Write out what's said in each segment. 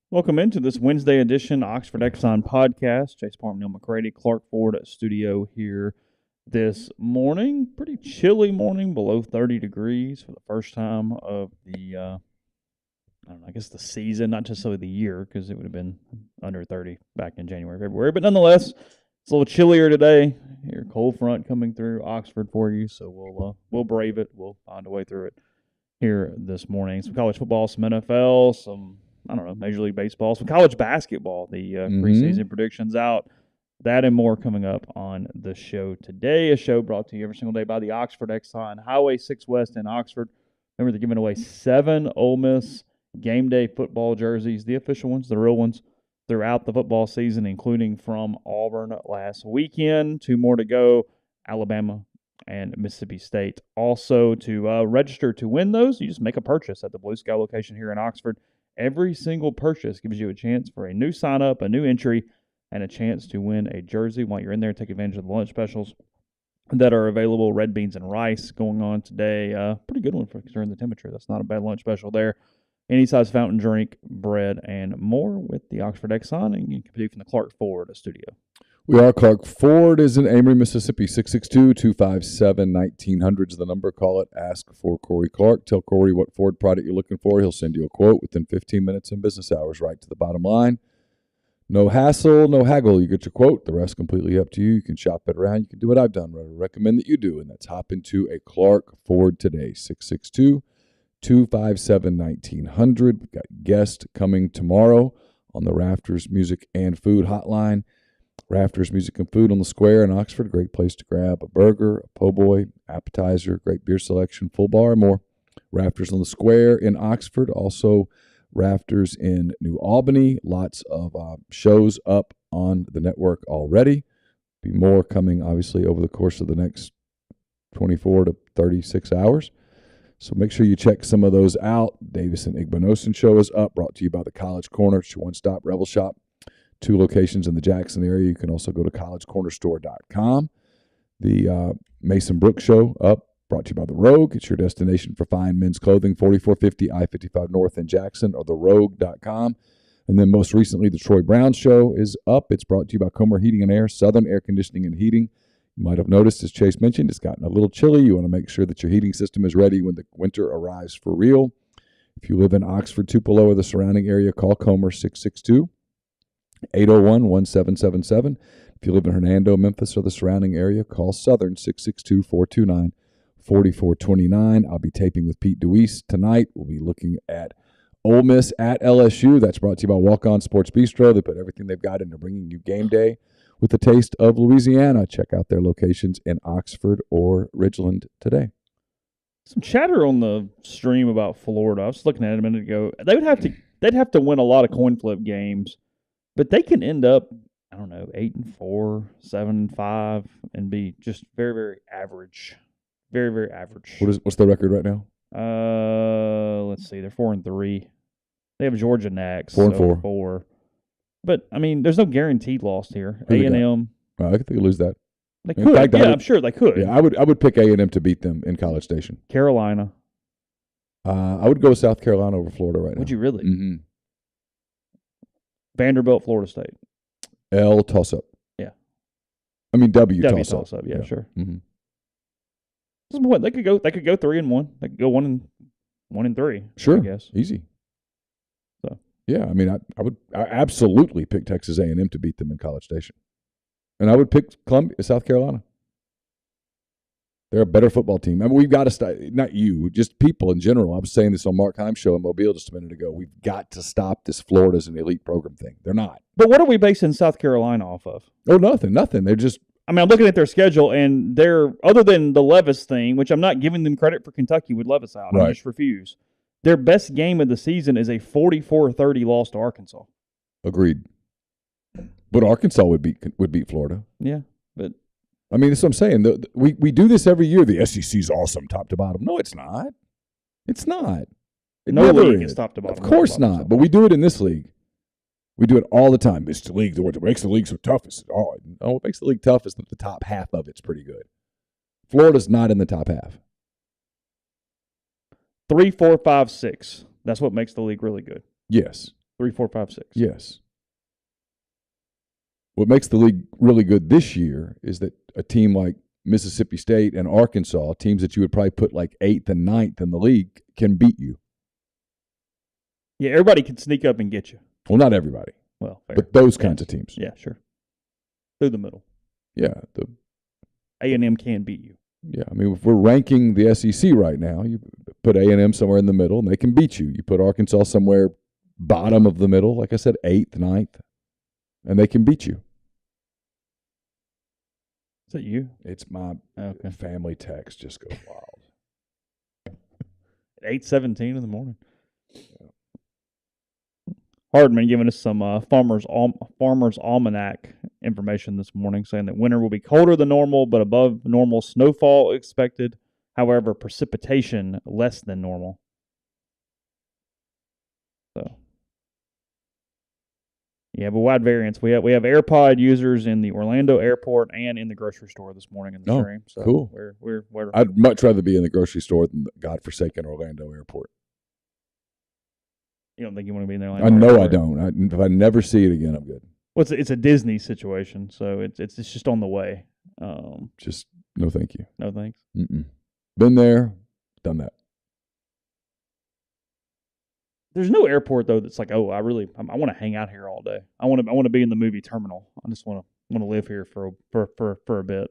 Welcome into this Wednesday edition Oxford Exxon Podcast. Chase Parham, Neal, McCready, Clark Ford studio here this morning. Pretty chilly morning, below 30 degrees for the first time of the, I guess the season, not just so the year, because it would have been under 30 back in January, February. But nonetheless, it's a little chillier today. Here, cold front coming through Oxford for you, so we'll brave it. We'll find a way through it here this morning. Some college football, some NFL, some Major League Baseball, some college basketball. The preseason predictions out. That and more coming up on the show today. A show brought to you every single day by the Oxford Exxon, Highway 6 West in Oxford. Remember, they're giving away 7 Ole Miss game day football jerseys, the official ones, the real ones, throughout the football season, including from Auburn last weekend. 2 more to go, Alabama and Mississippi State. Also, to register to win those, you just make a purchase at the Blue Sky location here in Oxford. Every single purchase gives you a chance for a new sign-up, a new entry, and a chance to win a jersey. While you're in there, take advantage of the lunch specials that are available. Red beans and rice going on today. Pretty good one for considering the temperature. That's not a bad lunch special there. Any size fountain drink, bread, and more with the Oxford Exxon. And you can compete from the Clark Ford studio. We are. Clark Ford is in Amory, Mississippi. 662-257-1900 is the number. Call it. Ask for Corey Clark. Tell Corey what Ford product you're looking for. He'll send you a quote within 15 minutes in business hours, right to the bottom line. No hassle, no haggle. You get your quote. The rest completely up to you. You can shop it around. You can do what I've done. I recommend that you do, and that's hop into a Clark Ford today. 662-257-1900. We've got guests coming tomorrow on the Rafters Music and Food Hotline. Rafters Music and Food on the Square in Oxford. Great place to grab a burger, a po' boy, appetizer, great beer selection, full bar, and more. Rafters on the Square in Oxford. Also, Rafters in New Albany. Lots of shows up on the network already. Be more coming, obviously, over the course of the next 24 to 36 hours. So make sure you check some of those out. Davis and Igbenosin show is up, brought to you by the College Corner. It's your one-stop Rebel Shop. 2 locations in the Jackson area. You can also go to collegecornerstore.com. The Mason Brooks show up, brought to you by The Rogue. It's your destination for fine men's clothing, 4450 I-55 North in Jackson, or therogue.com. And then most recently, the Troy Brown show is up. It's brought to you by Comer Heating and Air, Southern Air Conditioning and Heating. You might have noticed, as Chase mentioned, it's gotten a little chilly. You want to make sure that your heating system is ready when the winter arrives for real. If you live in Oxford, Tupelo, or the surrounding area, call Comer 662-801-1777. If you live in Hernando, Memphis, or the surrounding area, call Southern 662-429-4429. I'll be taping with Pete DeWeese tonight. We'll be looking at Ole Miss at LSU. That's brought to you by Walk On Sports Bistro. They put everything they've got into bringing you game day with a taste of Louisiana. Check out their locations in Oxford or Ridgeland today. Some chatter on the stream about Florida. I was looking at it a minute ago. They'd have to win a lot of coin flip games. But they can end up, 8-4, 7-5, and be just very, very average. Very, very average. What's the record right now? Let's see. They're 4-3. They have Georgia next. 4-4. But there's no guaranteed loss here. A&M. I think they could lose that. They could. Fact, I'm sure they could. Yeah, I would pick A&M to beat them in College Station. Carolina. I would go with South Carolina over Florida right now. Would you really? Mm-hmm. Vanderbilt, Florida State. L toss-up. Yeah. W toss-up. Yeah, sure. Mm-hmm. They could go 3-1. They could go 1-3. Sure. I guess. Easy. So. Yeah, I absolutely pick Texas A&M to beat them in College Station. And I would pick South Carolina. They're a better football team. We've got to stop, not you, just people in general. I was saying this on Mark Heim's show in Mobile just a minute ago. We've got to stop this Florida's an elite program thing. They're not. But what are we basing South Carolina off of? Oh, nothing. They're just. I'm looking at their schedule, and they're, other than the Levis thing, which I'm not giving them credit for Kentucky with Levis out. Right. I just refuse. Their best game of the season is a 44-30 loss to Arkansas. Agreed. But Arkansas would beat Florida. Yeah, but. That's what I'm saying. We do this every year. The SEC's awesome, top to bottom. No, it's not. It's not. No league is top to bottom. Of course not. But we do it in this league. We do it all the time. It's the league. What makes the league so tough is what makes the league tough is that the top half of it's pretty good. Florida's not in the top half. 3, 4, 5, 6. That's what makes the league really good. Yes. 3, 4, 5, 6. Yes. What makes the league really good this year is that a team like Mississippi State and Arkansas, teams that you would probably put like 8th and 9th in the league, can beat you. Yeah, everybody can sneak up and get you. Well, not everybody. Well, fair. But those kinds of teams. Yeah, sure. Through the middle. Yeah. A&M can beat you. Yeah, I mean, if we're ranking the SEC right now, you put A&M somewhere in the middle, and they can beat you. You put Arkansas somewhere bottom of the middle, like I said, 8th, 9th, and they can beat you. Is that you? It's my family text just goes wild. At 8:17 in the morning. Yeah. Hardman giving us some Farmer's Almanac information this morning, saying that winter will be colder than normal, but above normal snowfall expected. However, precipitation less than normal. So, yeah, but wide variance. We have AirPod users in the Orlando airport and in the grocery store this morning in the stream. So cool. We're I'd much rather be in the grocery store than the godforsaken Orlando airport. You don't think you want to be in there? I know I don't. If I never see it again, I'm good. Well, it's a Disney situation, so it's just on the way. Just no, thank you. No thanks. Been there, done that. There's no airport though that's like, oh, I want to hang out here all day. I want to be in the movie terminal. I just want to live here for a bit.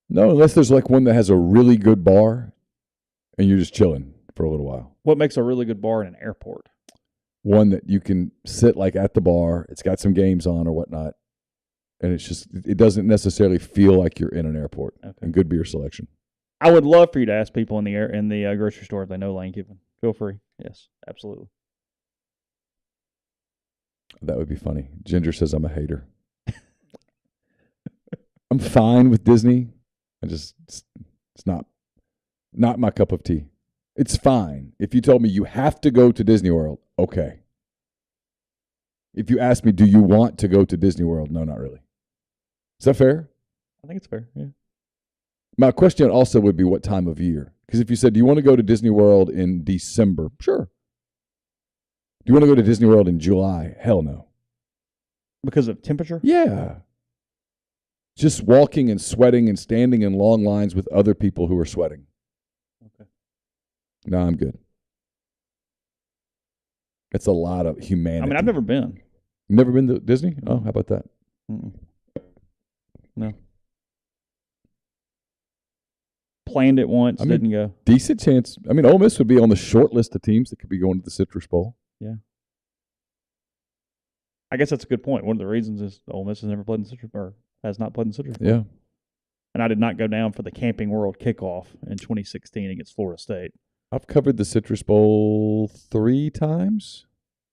No, unless there's like one that has a really good bar, and you're just chilling for a little while. What makes a really good bar in an airport? One that you can sit like at the bar. It's got some games on or whatnot, and it doesn't necessarily feel like you're in an airport. Okay. And good beer selection. I would love for you to ask people in the grocery store if they know Lane Kiffin. Feel free. Yes, absolutely. That would be funny. Ginger says I'm a hater. I'm fine with Disney. It's not my cup of tea. It's fine. If you told me you have to go to Disney World, okay. If you ask me, do you want to go to Disney World? No, not really. Is that fair? I think it's fair, yeah. My question also would be what time of year? Because if you said, do you want to go to Disney World in December? Sure. Do you want to go to Disney World in July? Hell no. Because of temperature? Yeah. Just walking and sweating and standing in long lines with other people who are sweating. Okay. No, I'm good. It's a lot of humanity. I mean, I've never been. Never been to Disney? Oh, how about that? No. Planned it once, didn't go. Decent chance. I mean, Ole Miss would be on the short list of teams that could be going to the Citrus Bowl. Yeah. I guess that's a good point. One of the reasons is Ole Miss has never played in Citrus, or has not played in Citrus Bowl. Yeah. And I did not go down for the Camping World kickoff in 2016 against Florida State. I've covered the Citrus Bowl 3 times,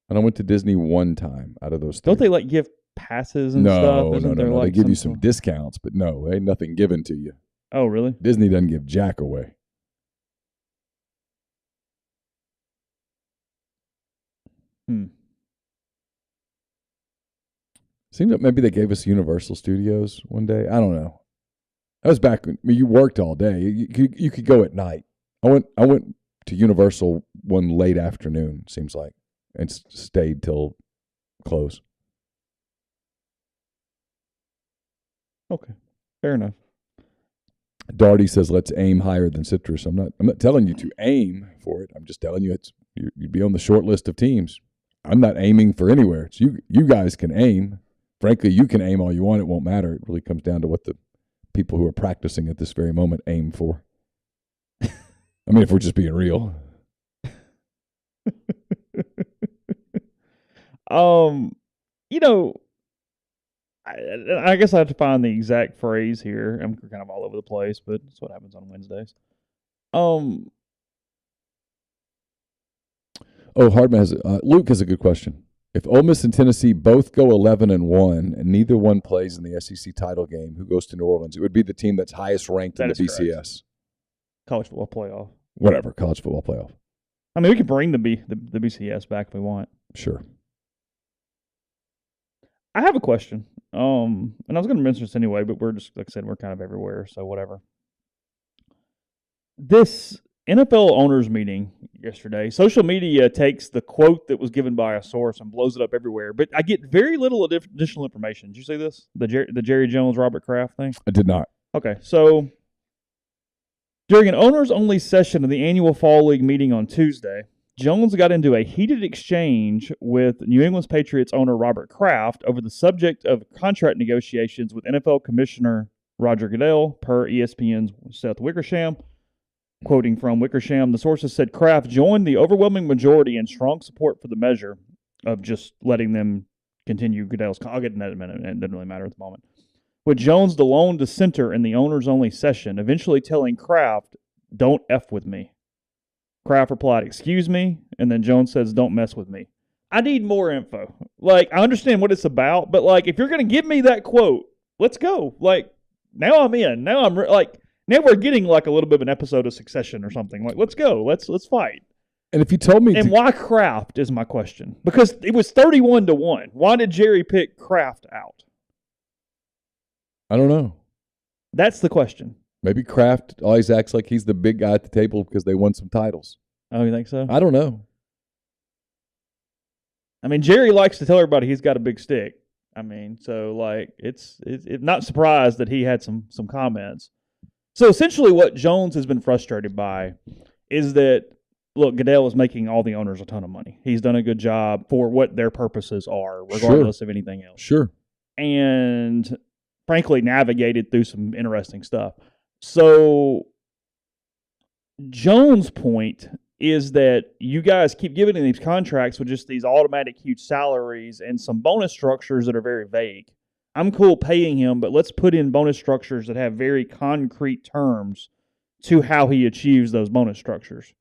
and I went to Disney 1 time out of those 3. Don't they give passes and stuff? No. They give you some discounts, but no, ain't nothing given to you. Oh, really? Disney doesn't give jack away. Seems like maybe they gave us Universal Studios one day. I don't know. That was back when you worked all day. You could go at night. I went to Universal one late afternoon, seems like, and stayed till close. Okay, fair enough. Darty says, "Let's aim higher than Citrus." I'm not telling you to aim for it. I'm just telling you you'd be on the short list of teams. I'm not aiming for anywhere. It's you guys can aim. Frankly, you can aim all you want. It won't matter. It really comes down to what the people who are practicing at this very moment aim for. I mean, if we're just being real. I guess I have to find the exact phrase here. I'm kind of all over the place, but that's what happens on Wednesdays. Hardman has Luke has a good question. If Ole Miss and Tennessee both go 11-1 and neither one plays in the SEC title game, who goes to New Orleans? It would be the team that's highest ranked in the BCS. Correct. College football playoff. Whatever, college football playoff. I mean, we can bring the BCS back if we want. Sure. I have a question. And I was going to mention this anyway, but we're just, like I said, we're kind of everywhere, so whatever. This NFL owners meeting yesterday. Social media takes the quote that was given by a source and blows it up everywhere, but I get very little additional information. Did you see this? The Jerry Jones, Robert Kraft thing? I did not. Okay, so during an owners-only session of the annual Fall League meeting on Tuesday, Jones got into a heated exchange with New England Patriots owner Robert Kraft over the subject of contract negotiations with NFL Commissioner Roger Goodell, per ESPN's Seth Wickersham. Quoting from Wickersham, the sources said Kraft joined the overwhelming majority in strong support for the measure of just letting them continue Goodell's. I'll get into that in a minute. It doesn't really matter at the moment. With Jones the lone dissenter in the owners-only session, eventually telling Kraft, "Don't F with me." Kraft replied, "Excuse me," and then Jones says, "Don't mess with me." I need more info. Like, I understand what it's about, but, like, if you're going to give me that quote, let's go. Like, now I'm in. Now I'm, now we're getting, like, a little bit of an episode of Succession or something. Like, let's go. Let's fight. And if you told me... And why Kraft is my question. Because it was 31-1. Why did Jerry pick Kraft out? I don't know. That's the question. Maybe Kraft always acts like he's the big guy at the table because they won some titles. Oh, you think so? I don't know. I mean, Jerry likes to tell everybody he's got a big stick. I mean, so, like, it's not surprised that he had some comments. So, essentially what Jones has been frustrated by is that, look, Goodell is making all the owners a ton of money. He's done a good job for what their purposes are, regardless of anything else. Sure. And, frankly, navigated through some interesting stuff. So, Jones' point is that you guys keep giving him these contracts with just these automatic huge salaries and some bonus structures that are very vague. I'm cool paying him, but let's put in bonus structures that have very concrete terms to how he achieves those bonus structures.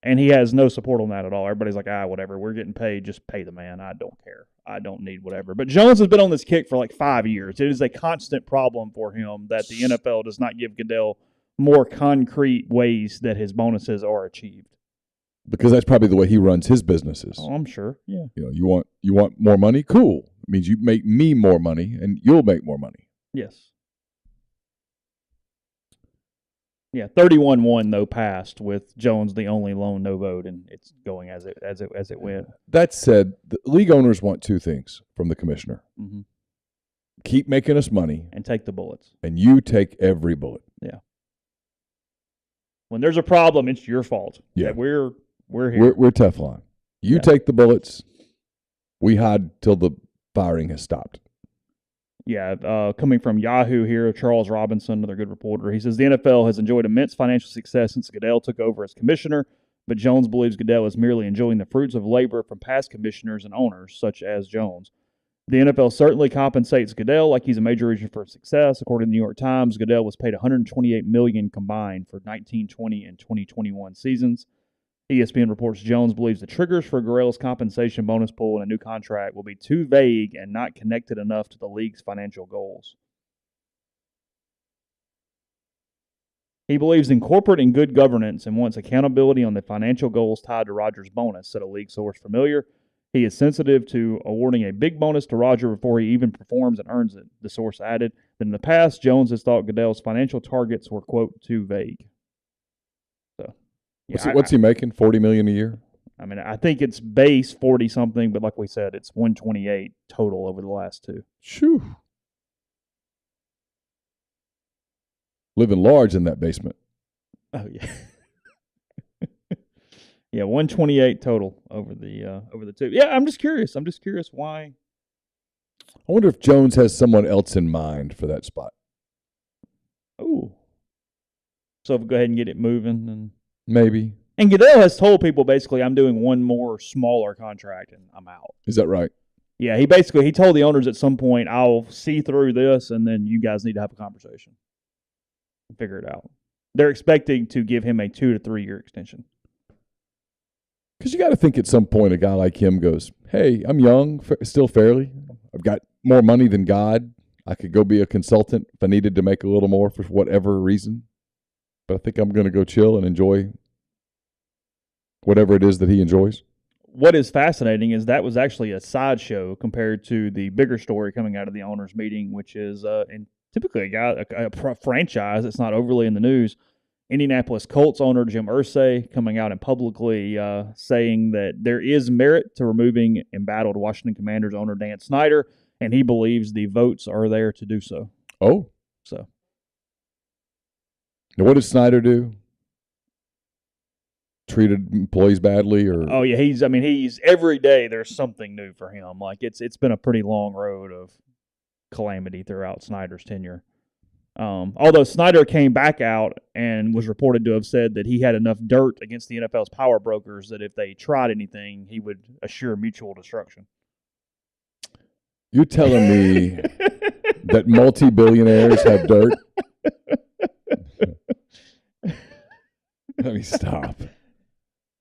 And he has no support on that at all. Everybody's like, whatever. We're getting paid. Just pay the man. I don't care. I don't need whatever. But Jones has been on this kick for like 5 years. It is a constant problem for him that the NFL does not give Goodell more concrete ways that his bonuses are achieved. Because that's probably the way he runs his businesses. Oh, I'm sure. Yeah. You want more money? Cool. It means you make me more money, and you'll make more money. Yes. Yeah, 31-1 though passed with Jones the only lone no vote, and it's going as it went. That said, the league owners want two things from the commissioner: keep making us money, and take the bullets. And you take every bullet. Yeah. When there's a problem, it's your fault. Yeah, we're here. We're Teflon. You take the bullets. We hide till the firing has stopped. Yeah, coming from Yahoo here, Charles Robinson, another good reporter. He says the NFL has enjoyed immense financial success since Goodell took over as commissioner, but Jones believes Goodell is merely enjoying the fruits of labor from past commissioners and owners, such as Jones. The NFL certainly compensates Goodell like he's a major reason for success. According to the New York Times, Goodell was paid $128 million combined for 1920 and 2021 seasons. ESPN reports Jones believes the triggers for Goodell's compensation bonus pool and a new contract will be too vague and not connected enough to the league's financial goals. He believes in corporate and good governance and wants accountability on the financial goals tied to Rodgers' bonus, said a league source familiar. He is sensitive to awarding a big bonus to Roger before he even performs and earns it, the source added. That in the past, Jones has thought Goodell's financial targets were, quote, too vague. Yeah, what's he making? $40 million a year? I mean, I think it's base 40-something, but like we said, it's 128 total over the last two. Shoo. Living large in that basement. Oh, yeah. Yeah, 128 total over the two. Yeah, I'm just curious. Why. I wonder if Jones has someone else in mind for that spot. Oh. So if we go ahead and get it moving and... Maybe. And Goodell has told people basically, I'm doing one more smaller contract and I'm out. Is that right? Yeah, he told the owners at some point, I'll see through this and then you guys need to have a conversation and figure it out. They're expecting to give him a 2 to 3 year extension. Because you got to think at some point a guy like him goes, hey, I'm young, still fairly. I've got more money than God. I could go be a consultant if I needed to make a little more for whatever reason. But I think I'm going to go chill and enjoy whatever it is that he enjoys. What is fascinating is that was actually a sideshow compared to the bigger story coming out of the owners' meeting, which is and typically a franchise that's not overly in the news Indianapolis Colts owner Jim Irsay coming out and publicly saying that there is merit to removing embattled Washington Commanders owner Dan Snyder, and he believes the votes are there to do so. Oh. So. Now, what did Snyder do? Treated employees badly, or? Oh yeah, he's every day there's something new for him. Like it's been a pretty long road of calamity throughout Snyder's tenure. Although Snyder came back out and was reported to have said that he had enough dirt against the NFL's power brokers that if they tried anything, he would assure mutual destruction. You're telling me that multi-billionaires have dirt? Let me stop.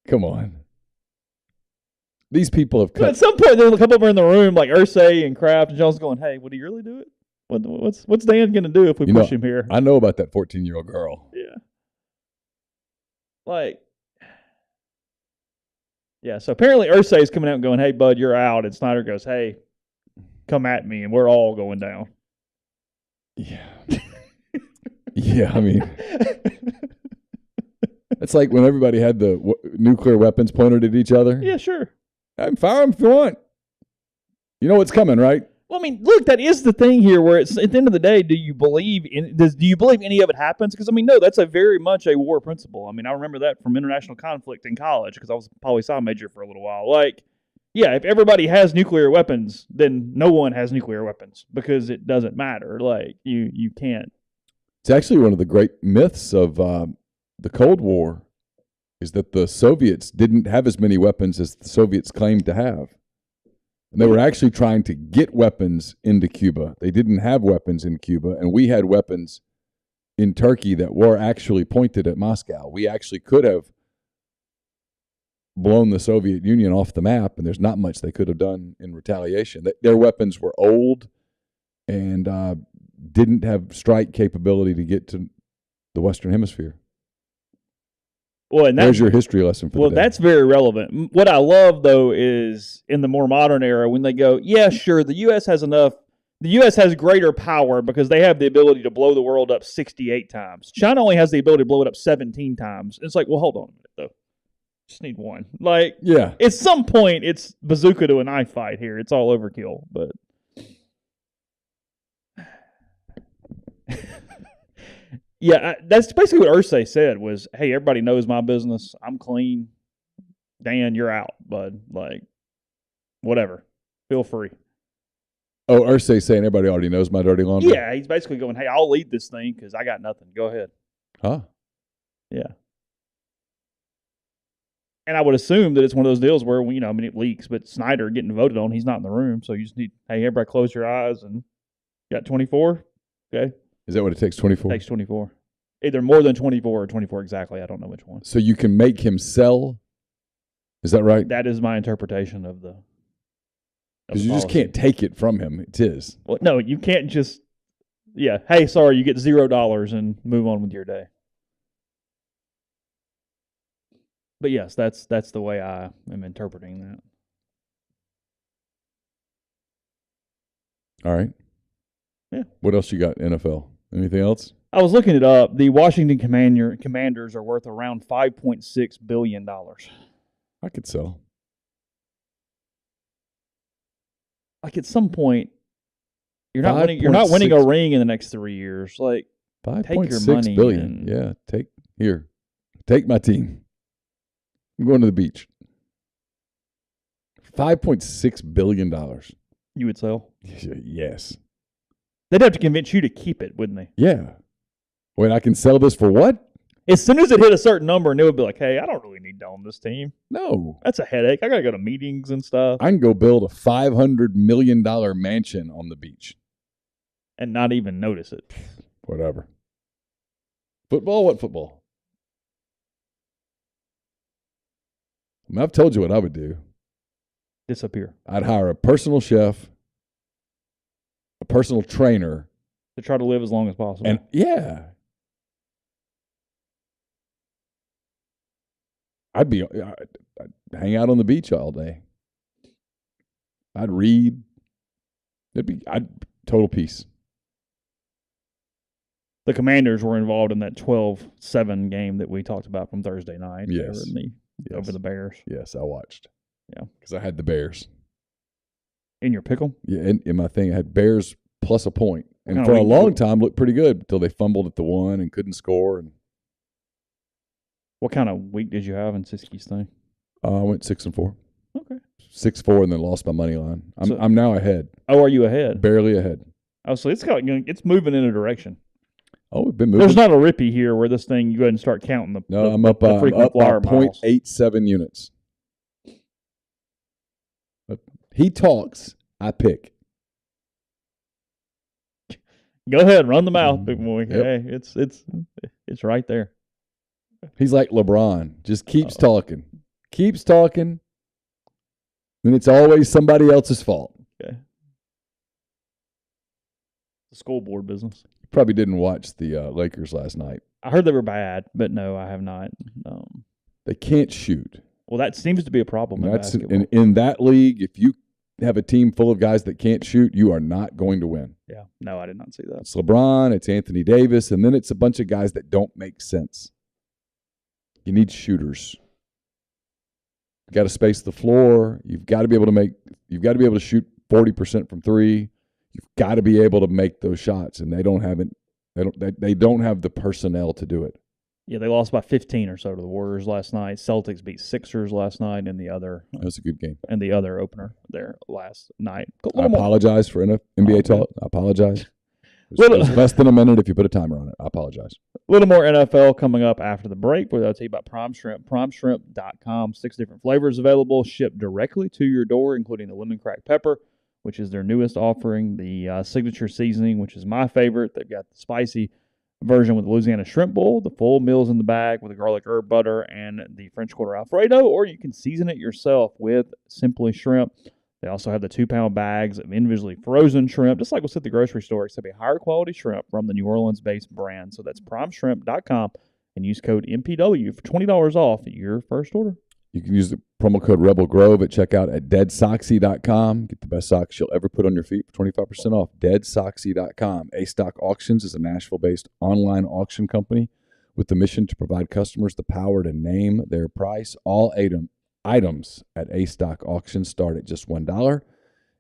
Come on. These people have cut. At some point, there's a couple of them in the room, like Irsay and Kraft, and John's going, "Hey, would he really do it? What's Dan going to do if we push him here?" I know about that 14-year-old girl. Yeah. So apparently Irsay's coming out and going, "Hey, bud, you're out." And Snyder goes, "Hey, come at me," and we're all going down. Yeah. Yeah, I mean, it's like when everybody had the nuclear weapons pointed at each other. Yeah, sure. Fire them if you want. You know what's coming, right? Well, I mean, look, that is the thing here. Where it's at the end of the day, do you believe any of it happens? Because no, that's a very much a war principle. I remember that from international conflict in college because I was a poli-sci major for a little while. Yeah, if everybody has nuclear weapons, then no one has nuclear weapons because it doesn't matter. You can't. It's actually one of the great myths of the Cold War is that the Soviets didn't have as many weapons as the Soviets claimed to have. And they were actually trying to get weapons into Cuba. They didn't have weapons in Cuba, and we had weapons in Turkey that were actually pointed at Moscow. We actually could have blown the Soviet Union off the map, and there's not much they could have done in retaliation. Their weapons were old and didn't have strike capability to get to the Western Hemisphere. Well, and there's your history lesson for the day. That's very relevant. What I love, though, is in the more modern era when they go, yeah, sure, the U.S. has greater power because they have the ability to blow the world up 68 times. China only has the ability to blow it up 17 times. It's like, well, hold on a minute, though. Just need one. Yeah. At some point, it's bazooka to a knife fight here. It's all overkill, but... Yeah, that's basically what Irsay said was, hey, everybody knows my business. I'm clean. Dan, you're out, bud. Whatever. Feel free. Oh, Irsay saying everybody already knows my dirty laundry? Yeah, he's basically going, hey, I'll lead this thing because I got nothing. Go ahead. Huh? Yeah. And I would assume that it's one of those deals where, it leaks, but Snyder getting voted on, he's not in the room, so you just need, hey, everybody close your eyes and you got 24? Okay. Is that what it takes, 24? It takes 24. Either more than 24 or 24 exactly. I don't know which one. So you can make him sell? Is that right? That is my interpretation of the Because you just can't take it from him. It's his. Well, no, you can't just, hey, sorry, you get $0 and move on with your day. But yes, that's the way I am interpreting that. All right. Yeah. What else you got, NFL? Anything else? I was looking it up. The Washington Commanders are worth around $5.6 billion. I could sell. At some point, you're not winning a ring in the next 3 years. Take your money. $5.6 billion. Yeah, take my team. I'm going to the beach. $5.6 billion. You would sell? Yes. They'd have to convince you to keep it, wouldn't they? Yeah. Wait, I can sell this for what? As soon as it hit a certain number, and it would be like, hey, I don't really need to own this team. No. That's a headache. I got to go to meetings and stuff. I can go build a $500 million mansion on the beach. And not even notice it. Whatever. Football? What football? I've told you what I would do. Disappear. I'd hire a personal chef, a personal trainer. To try to live as long as possible. And I'd hang out on the beach all day. I'd read. I'd total peace. the Commanders were involved in that 12-7 game that we talked about from Thursday night. Yes. Over the Bears. Yes, I watched. Yeah. Because I had the Bears. In your pick'em? Yeah, in my thing, I had Bears plus a point. And for a long time, looked pretty good until they fumbled at the one and couldn't score. And what kind of week did you have in Siskiy's thing? I went 6-4. Okay. 6-4 and then lost my money line. I'm now ahead. Oh, are you ahead? Barely ahead. Oh, so it's moving in a direction. Oh, we've been moving. There's not a rippy here where this thing, you go ahead and start counting I'm up by 0.87 units. But he talks, I pick. Go ahead, run the mouth, big boy. Yep. Hey, it's right there. He's like LeBron, just keeps talking. Keeps talking, and it's always somebody else's fault. Okay. The school board business. You probably didn't watch the Lakers last night. I heard they were bad, but no, I have not. They can't shoot. Well, that seems to be a problem in basketball. In that league, if you have a team full of guys that can't shoot, you are not going to win. Yeah. No, I did not see that. It's LeBron, it's Anthony Davis, and then it's a bunch of guys that don't make sense. You need shooters. You've got to space the floor. You've got to be able to shoot 40% from three. You've got to be able to make those shots, and they don't have the personnel to do it. Yeah, they lost by 15 or so to the Warriors last night. Celtics beat Sixers last night in the other. That was a good game. And the other opener there last night. I apologize for NBA talk. I apologize. It was less than a minute if you put a timer on it. I apologize. A little more NFL coming up after the break, where I'll tell you about Prime Shrimp. PrimeShrimp.com. 6 different flavors available, shipped directly to your door, including the lemon cracked pepper, which is their newest offering, the signature seasoning, which is my favorite. They've got the spicy version with the Louisiana shrimp bowl, the full meals in the bag with the garlic herb butter, and the French Quarter Alfredo, or you can season it yourself with Simply Shrimp. They also have the 2-pound bags of individually frozen shrimp, just like what's at the grocery store, except a higher quality shrimp from the New Orleans-based brand. So that's primeshrimp.com and use code MPW for $20 off your first order. You can use the promo code Rebel Grove at checkout at deadsoxy.com. Get the best socks you'll ever put on your feet for 25% off. Deadsoxy.com. A-Stock Auctions is a Nashville-based online auction company with the mission to provide customers the power to name their price. All items at A-Stock Auctions start at just $1.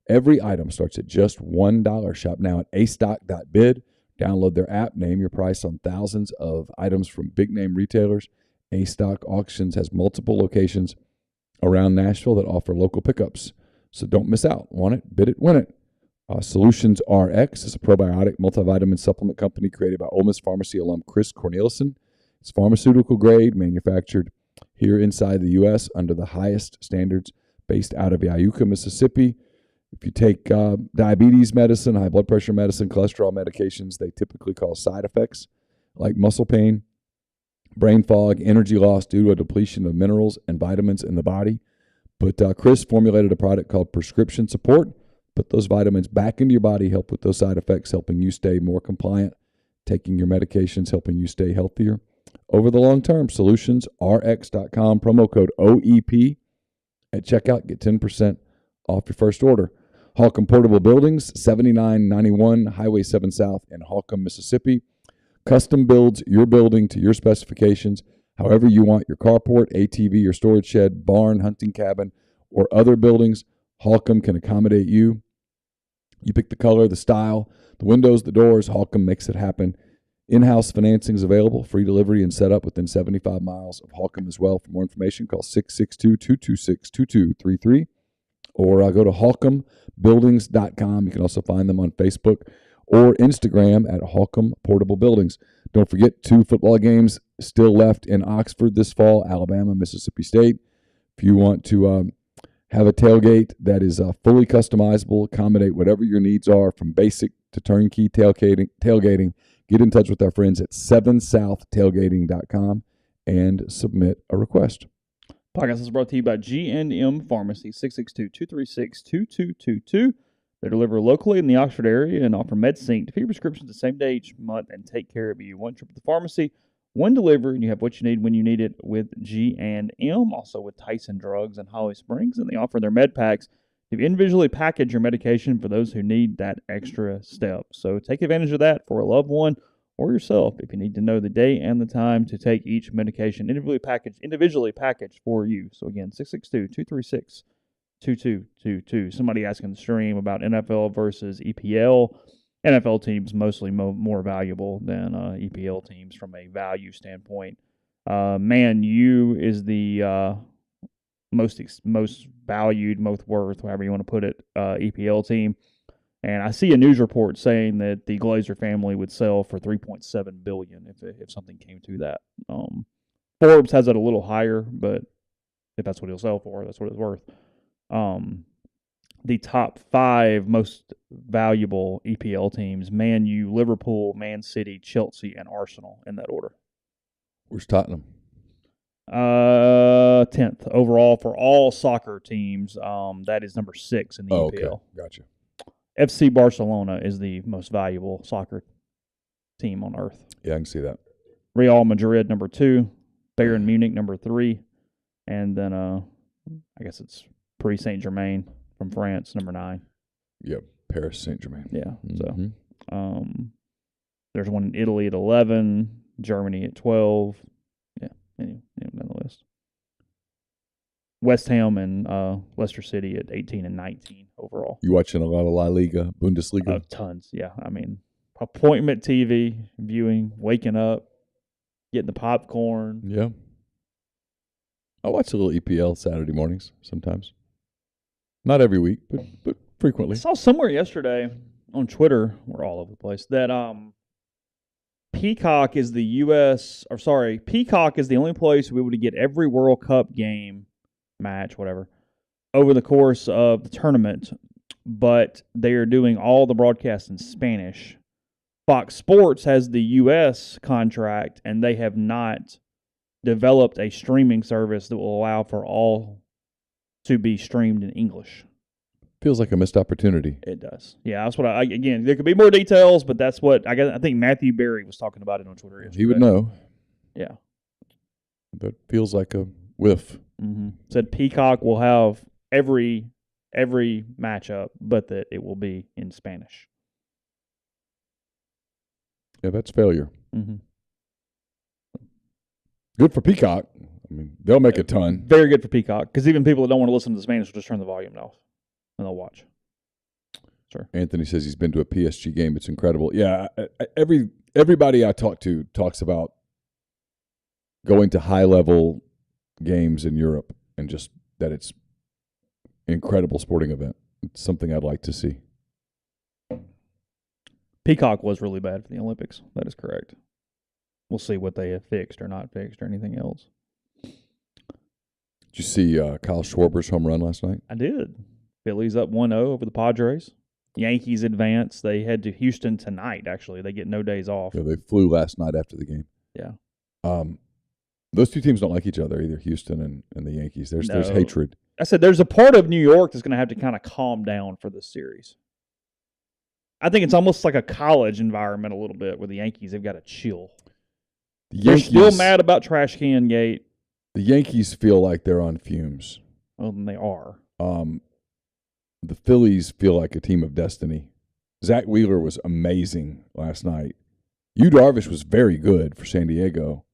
Every item starts at just $1. Shop now at astock.bid. Download their app. Name your price on thousands of items from big-name retailers. A-Stock Auctions has multiple locations around Nashville that offer local pickups. So don't miss out. Want it? Bid it. Win it. Solutions RX is a probiotic multivitamin supplement company created by Ole Miss Pharmacy alum Chris Cornelison. It's pharmaceutical grade, manufactured here inside the U.S. under the highest standards, based out of Iuka, Mississippi. If you take diabetes medicine, high blood pressure medicine, cholesterol medications, they typically cause side effects like muscle pain, brain fog, energy loss due to a depletion of minerals and vitamins in the body. But Chris formulated a product called Prescription Support. Put those vitamins back into your body, help with those side effects, helping you stay more compliant, taking your medications, helping you stay healthier over the long term. Solutionsrx.com, promo code OEP at checkout. Get 10% off your first order. Holcomb Portable Buildings, 7991 Highway 7 South in Holcomb, Mississippi. Custom builds your building to your specifications, however you want your carport, ATV, or storage shed, barn, hunting cabin, or other buildings. Holcomb can accommodate you. You pick the color, the style, the windows, the doors. Holcomb makes it happen. In-house financing is available, free delivery and setup within 75 miles of Holcomb as well. For more information, call 662-226-2233 or go to holcombbuildings.com. You can also find them on Facebook or Instagram at Holcomb Portable Buildings. Don't forget, 2 football games still left in Oxford this fall, Alabama, Mississippi State. If you want to have a tailgate that is fully customizable, accommodate whatever your needs are, from basic to turnkey tailgating, get in touch with our friends at 7southtailgating.com and submit a request. Podcast is brought to you by G&M Pharmacy, 662-236-2222. They deliver locally in the Oxford area and offer MedSync to fill your prescriptions the same day each month and take care of you. One trip to the pharmacy, one delivery, and you have what you need when you need it with G&M. Also with Tyson Drugs in Holly Springs, and they offer their med packs to individually package your medication for those who need that extra step. So take advantage of that for a loved one or yourself if you need to know the day and the time to take each medication individually packaged for you. So again, 662-236-2222. Somebody asking the stream about NFL versus EPL. NFL teams mostly more valuable than EPL teams from a value standpoint. Man U is the most valued, most worth, however you want to put it, EPL team. And I see a news report saying that the Glazer family would sell for $3.7 billion if something came to that. Forbes has it a little higher, but if that's what he'll sell for, that's what it's worth. The top 5 most valuable EPL teams: Man U, Liverpool, Man City, Chelsea, and Arsenal, in that order. Where's Tottenham? 10th overall for all soccer teams. That is number 6 in the EPL. Okay. Gotcha. FC Barcelona is the most valuable soccer team on earth. Yeah, I can see that. Real Madrid, number 2. Bayern Munich, number 3. And then I guess it's Paris Saint-Germain from France, number 9. Yep, Paris Saint-Germain. Yeah, Mm-hmm. so there's one in Italy at 11, Germany at 12. Yeah, anyway, down the list. West Ham and Leicester City at 18 and 19 overall. You watching a lot of La Liga, Bundesliga? Tons, yeah. I mean, appointment TV, viewing, waking up, getting the popcorn. Yeah. I watch a little EPL Saturday mornings sometimes. Not every week, but frequently. I saw somewhere yesterday on Twitter, we're all over the place, that Peacock is the Peacock is the only place we would get every World Cup game, match, whatever, over the course of the tournament, but they are doing all the broadcasts in Spanish. Fox Sports has the U.S. contract, and they have not developed a streaming service that will allow for all to be streamed in English. Feels like a missed opportunity. It does. Yeah, that's what again, there could be more details, but that's what I think Matthew Berry was talking about it on Twitter yesterday. He would know. Yeah. But feels like a whiff. Mm-hmm. Said Peacock will have every matchup, but that it will be in Spanish. Yeah, that's failure. Mm-hmm. Good for Peacock. I mean, they'll make a ton. Very good for Peacock, because even people that don't want to listen to the Spanish will just turn the volume off and they'll watch. Sure. Anthony says he's been to a PSG game. It's incredible. Yeah, everybody I talk to talks about going to high-level games in Europe and just that it's an incredible sporting event. It's something I'd like to see. Peacock was really bad for the Olympics. That is correct. We'll see what they have fixed or not fixed or anything else. Did you see Kyle Schwarber's home run last night? I did. Phillies up 1-0 over the Padres. Yankees advance. They head to Houston tonight, actually. They get no days off. Yeah, they flew last night after the game. Yeah. Those two teams don't like each other, either Houston and the Yankees. There's hatred. I said there's a part of New York that's going to have to kind of calm down for this series. I think it's almost like a college environment a little bit where the Yankees have got to chill. They're still mad about Trash Can Gate. The Yankees feel like they're on fumes. Well, then they are. The Phillies feel like a team of destiny. Zach Wheeler was amazing last night. Yu Darvish was very good for San Diego.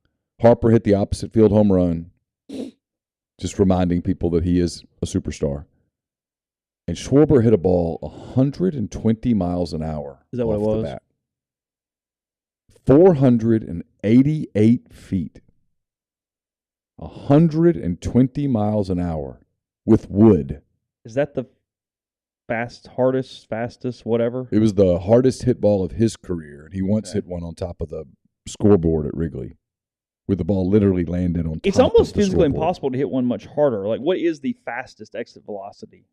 Harper hit the opposite field home run, just reminding people that he is a superstar. And Schwarber hit a ball 120 miles an hour. Is that what it was? The bat. 488 feet. 120 miles an hour with wood. Is that the fastest, whatever? It was the hardest hit ball of his career. And he once hit one on top of the scoreboard at Wrigley, where the ball literally landed on top of the It's almost physically scoreboard. impossible to hit one much harder. Like, what is the fastest exit velocity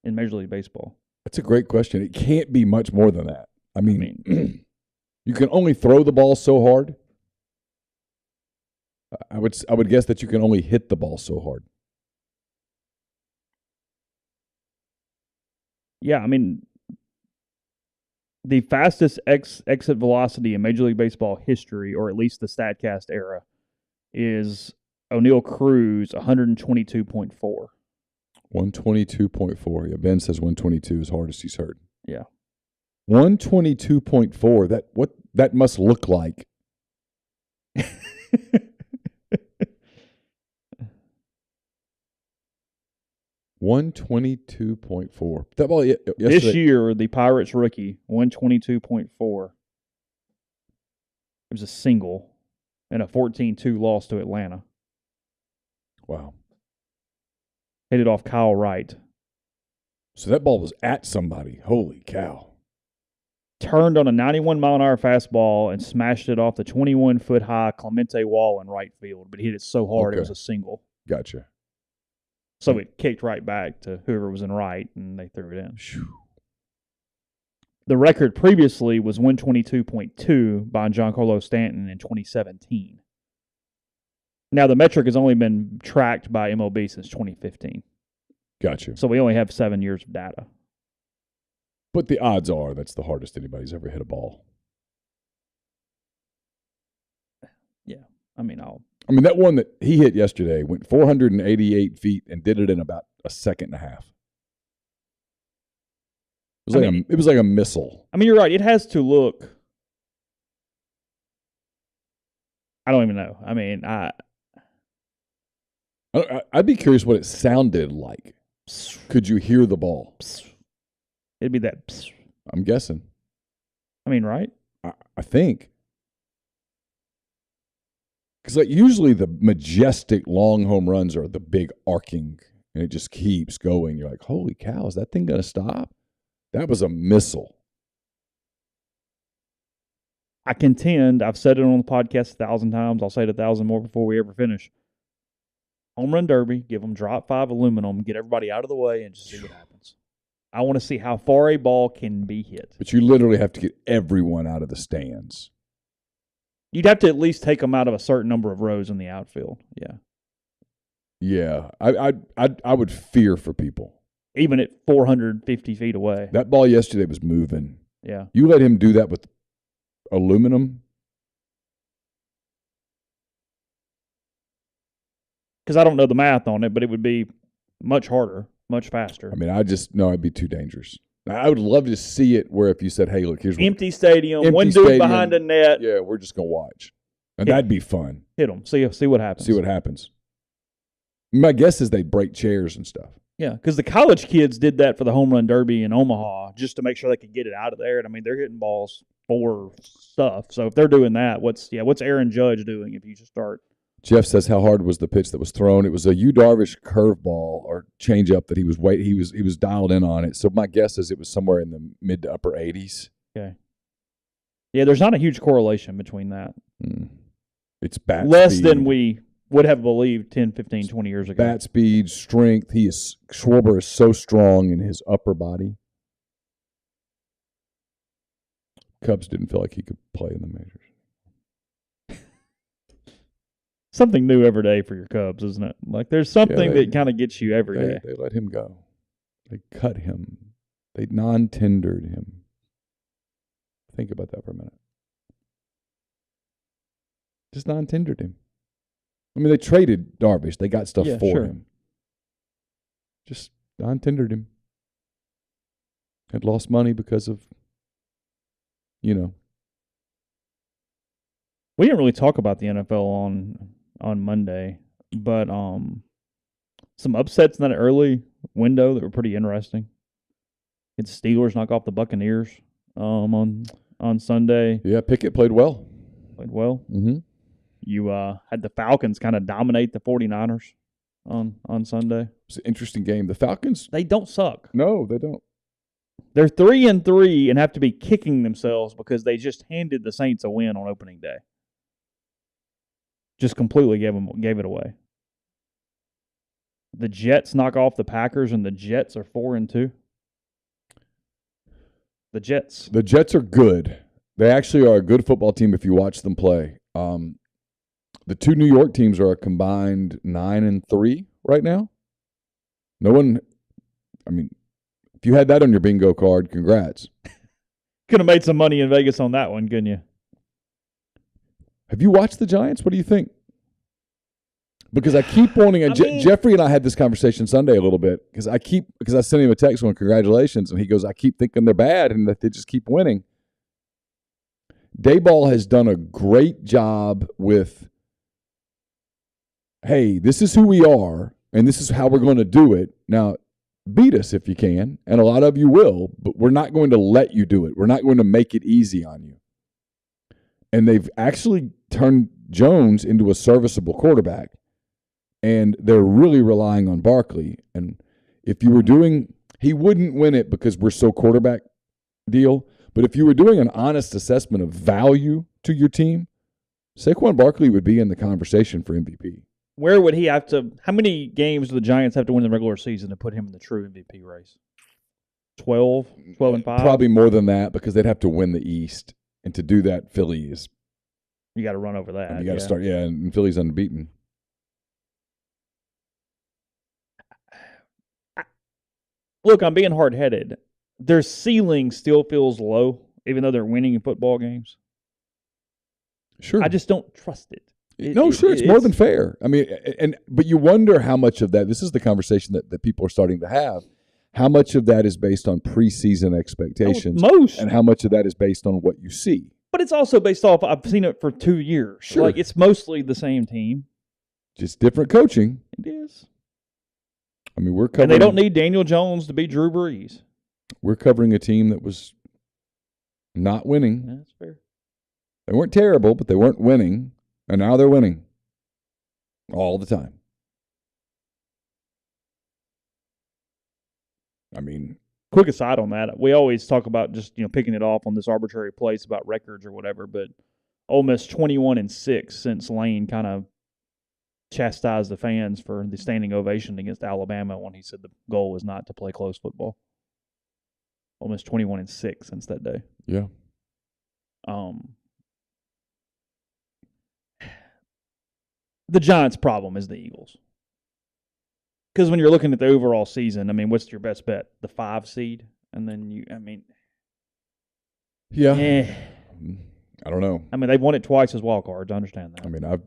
in Major League Baseball? That's a great question. It can't be much more than that. I mean you can only throw the ball so hard. I would guess that you can only hit the ball so hard. Yeah, I mean, the fastest exit velocity in Major League Baseball history, or at least the StatCast era, is O'Neal Cruz, 122.4. 122.4. Yeah, Ben says 122 is hardest he's heard. Yeah. 122.4. that must look like. 122.4. That ball yesterday. This year, the Pirates rookie, 122.4. It was a single and a 14-2 loss to Atlanta. Wow. Hit it off Kyle Wright. So that ball was at somebody. Holy cow. Turned on a 91-mile-an-hour fastball and smashed it off the 21-foot-high Clemente wall in right field, but hit it so hard it was a single. Gotcha. So it kicked right back to whoever was in right, and they threw it in. The record previously was 122.2 by Giancarlo Stanton in 2017. Now, the metric has only been tracked by MLB since 2015. Gotcha. So we only have 7 years of data. But the odds are that's the hardest anybody's ever hit a ball. Yeah. I mean, that one that he hit yesterday went 488 feet and did it in about a second and a half. It was like a missile. I mean, you're right. It has to look. I don't even know. I mean, I'd be curious what it sounded like. Could you hear the ball? It'd be that. I'm guessing. I mean, right? I think. Because usually the majestic long home runs are the big arcing, and it just keeps going. You're like, holy cow, is that thing going to stop? That was a missile. I contend, I've said it on the podcast 1,000 times. I'll say it 1,000 more before we ever finish. Home run derby, give them drop 5 aluminum, get everybody out of the way, and just see what happens. I want to see how far a ball can be hit. But you literally have to get everyone out of the stands. You'd have to at least take them out of a certain number of rows in the outfield. Yeah. Yeah. I would fear for people. Even at 450 feet away. That ball yesterday was moving. Yeah. You let him do that with aluminum? Because I don't know the math on it, but it would be much harder, much faster. I mean, it'd be too dangerous. I would love to see it where if you said, hey, look, here's empty stadium, one dude behind the net. Yeah, we're just going to watch. And that'd be fun. Hit them. See what happens. See what happens. My guess is they'd break chairs and stuff. Yeah, because the college kids did that for the home run derby in Omaha just to make sure they could get it out of there. And, I mean, they're hitting balls for stuff. So if they're doing that, what's Aaron Judge doing if you just start? Jeff says, how hard was the pitch that was thrown? It was a Yu Darvish curveball or changeup that he was dialed in on it. So my guess is it was somewhere in the mid to upper 80s. Okay. Yeah, there's not a huge correlation between that. It's bat less speed. Than we would have believed 10, 15, 20 years ago. Bat speed, strength. Schwarber is so strong in his upper body. Cubs didn't feel like he could play in the majors. Something new every day for your Cubs, isn't it? Like there's something that kind of gets you every day. They let him go. They cut him. They non-tendered him. Think about that for a minute. Just non-tendered him. I mean, they traded Darvish. They got stuff for him. Just non-tendered him. Had lost money because of, We didn't really talk about the NFL on Monday, but some upsets in that early window that were pretty interesting. The Steelers knock off the Buccaneers on Sunday. Yeah, Pickett played well. Mm-hmm. You had the Falcons kind of dominate the 49ers on Sunday. It's an interesting game. The Falcons, they don't suck. No, they don't. They're 3-3 and have to be kicking themselves because they just handed the Saints a win on opening day. Just completely gave it away. The Jets knock off the Packers, and the Jets are 4-2. The Jets are good. They actually are a good football team if you watch them play. The two New York teams are a combined 9-3 right now. No one, if you had that on your bingo card, congrats. Could have made some money in Vegas on that one, couldn't you? Have you watched the Giants? What do you think? Because I keep wanting. Jeffrey and I had this conversation Sunday a little bit because I sent him a text going congratulations, and he goes, I keep thinking they're bad and that they just keep winning. Dayball has done a great job with, hey, this is who we are, and this is how we're going to do it. Now, beat us if you can, and a lot of you will, but we're not going to let you do it. We're not going to make it easy on you. And they've actually turned Jones into a serviceable quarterback, and they're really relying on Barkley. And if you were doing – he wouldn't win it because we're so quarterback deal, but if you were doing an honest assessment of value to your team, Saquon Barkley would be in the conversation for MVP. Where would he have to – how many games do the Giants have to win in the regular season to put him in the true MVP race? 12 and 5? Probably more than that because they'd have to win the East. And to do that, Philly is – you got to run over that. You got to start – yeah, and Philly's unbeaten. Look, I'm being hard-headed. Their ceiling still feels low, even though they're winning in football games. Sure. I just don't trust it. It's more than fair. I mean, but you wonder how much of that, this is the conversation that people are starting to have, how much of that is based on preseason expectations and how much of that is based on what you see. But it's also based off, I've seen it for 2 years. Sure. Like, it's mostly the same team. Just different coaching. It is. I mean, we're covering. And they don't need Daniel Jones to be Drew Brees. We're covering a team that was not winning. That's fair. They weren't terrible, but they weren't winning. And now they're winning all the time. I mean, quick aside on that, we always talk about just picking it off on this arbitrary place about records or whatever, but Ole Miss 21-6 since Lane kind of chastised the fans for the standing ovation against Alabama when he said the goal was not to play close football. Ole Miss 21-6 since that day. Yeah. The Giants' problem is the Eagles. Because when you're looking at the overall season, I mean, what's your best bet? The 5 seed? And then yeah. I don't know. I mean, they've won it twice as wild cards. I understand that. I mean, I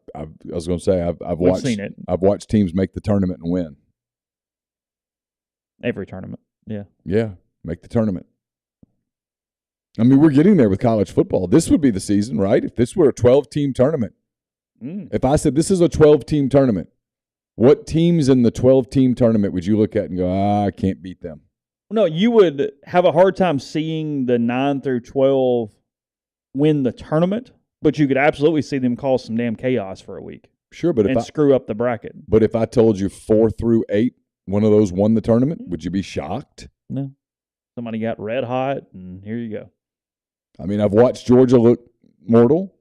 was going to say I've seen it. I've watched teams make the tournament and win. Every tournament, yeah. Yeah, make the tournament. I mean, we're getting there with college football. This would be the season, right? If this were a 12-team tournament. If I said this is a 12-team tournament, what teams in the 12-team tournament would you look at and go, I can't beat them? No, you would have a hard time seeing the 9 through 12 win the tournament, but you could absolutely see them cause some damn chaos for a week. Sure, but if screw up the bracket. But if I told you 4 through 8, one of those won the tournament, would you be shocked? No. Somebody got red hot, and here you go. I mean, I've watched Georgia look mortal.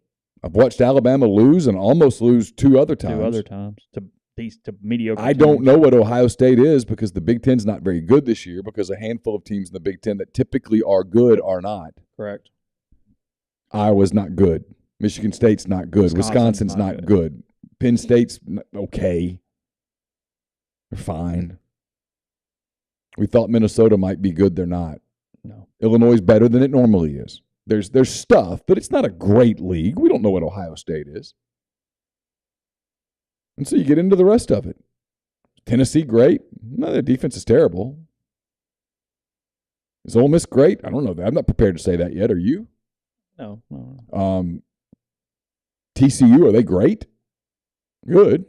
I've watched Alabama lose and almost lose 2 other times. 2 other times to mediocre I don't know what Ohio State is because the Big Ten's not very good this year because a handful of teams in the Big Ten that typically are good are not. Correct. Iowa's not good. Michigan State's not good. Wisconsin's not good. Penn State's okay. They're fine. We thought Minnesota might be good. They're not. No. Illinois is better than it normally is. There's stuff, but it's not a great league. We don't know what Ohio State is. And so you get into the rest of it. Tennessee, great. No, their defense is terrible. Is Ole Miss great? I don't know that. I'm not prepared to say that yet. Are you? No. TCU, are they great? Good.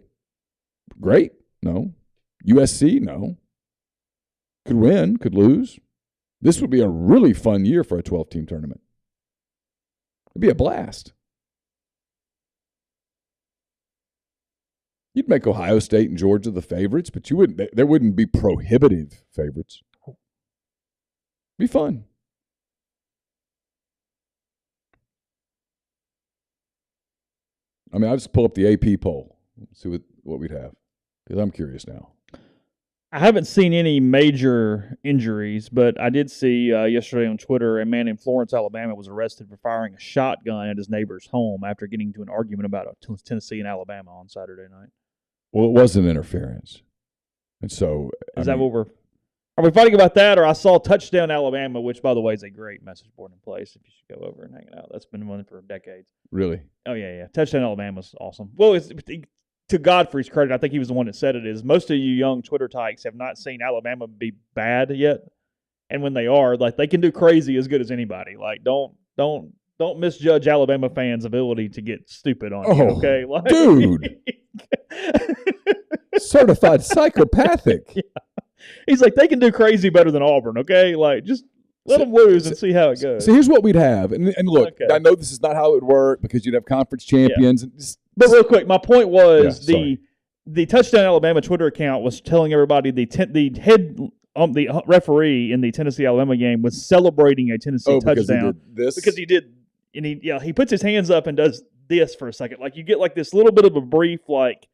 Great? No. USC? No. Could win, could lose. This would be a really fun year for a 12-team tournament. It'd be a blast. You'd make Ohio State and Georgia the favorites, but there wouldn't be prohibitive favorites. It'd be fun. I mean, I'll just pull up the AP poll, see what we'd have, because I'm curious now. I haven't seen any major injuries, but I did see yesterday on Twitter a man in Florence, Alabama was arrested for firing a shotgun at his neighbor's home after getting into an argument about Tennessee and Alabama on Saturday night. Well, it wasn't interference. And so Is that what are we fighting about that? Or I saw Touchdown Alabama, which, by the way, is a great message board in place if you should go over and hang it out. That's been one for decades. Really? Oh, yeah. Touchdown Alabama's awesome. Well, to Godfrey's credit, I think he was the one that said it, is most of you young Twitter tykes have not seen Alabama be bad yet. And when they are, like, they can do crazy as good as anybody. Like, don't don't misjudge Alabama fans' ability to get stupid on you, okay? Like, dude. Certified psychopathic. Yeah. He's like, they can do crazy better than Auburn, okay? Like, just let them lose and see how it goes. So here's what we'd have. And look, I know this is not how it would work because you'd have conference champions. Yeah. And but real quick, my point was the Touchdown Alabama Twitter account was telling everybody the referee in the Tennessee-Alabama game was celebrating a Tennessee touchdown. Because he did, and he puts his hands up and does this for a second. Like, you get like this little bit of a brief like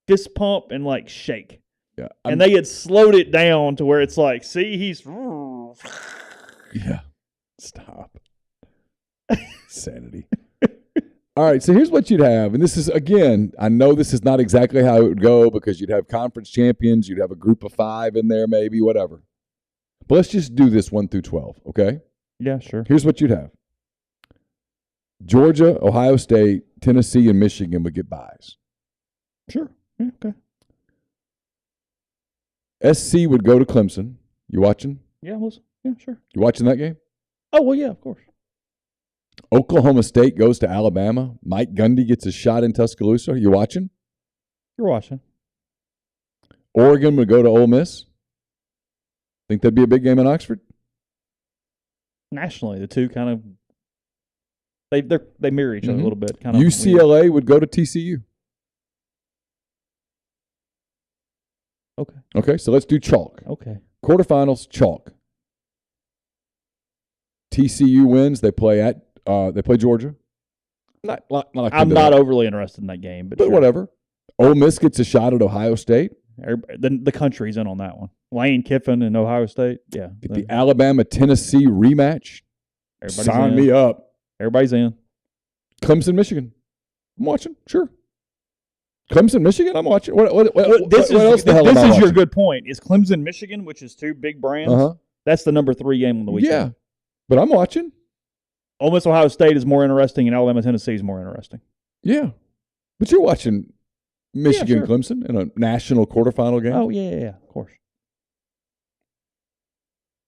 fist pump and like shake. Yeah. And they had slowed it down to where it's like, see, he's yeah. Stop. Sanity. All right, so here's what you'd have. And this is, again, I know this is not exactly how it would go because you'd have conference champions, you'd have a group of 5 in there maybe, whatever. But let's just do this 1 through 12, okay? Yeah, sure. Here's what you'd have. Georgia, Ohio State, Tennessee, and Michigan would get byes. Sure. Yeah, okay. SC would go to Clemson. You watching? Yeah, sure. You watching that game? Oh, well, yeah, of course. Oklahoma State goes to Alabama. Mike Gundy gets a shot in Tuscaloosa. You watching? You're watching. Oregon would go to Ole Miss. Think that'd be a big game in Oxford? Nationally, the two kind of they mirror each other a little bit. Kind of UCLA weird. would go to TCU. Okay, so let's do chalk. Okay. Quarterfinals, chalk. TCU wins. They play Georgia. I'm not overly interested in that game, but sure. Whatever. Ole Miss gets a shot at Ohio State. The country's in on that one. Lane Kiffin and Ohio State. Yeah. Get the Alabama-Tennessee rematch. Sign me up. Everybody's in. Clemson, Michigan. I'm watching. Sure. Clemson, Michigan. I'm watching. What this else the hell am I This is your watching? good point. Is Clemson, Michigan, which is 2 big brands. That's the number 3 game on the weekend. Yeah, but I'm watching. Ole Miss, Ohio State is more interesting, and Alabama, Tennessee is more interesting. Yeah, but you're watching Michigan, sure. Clemson in a national quarterfinal game. Oh yeah, of course.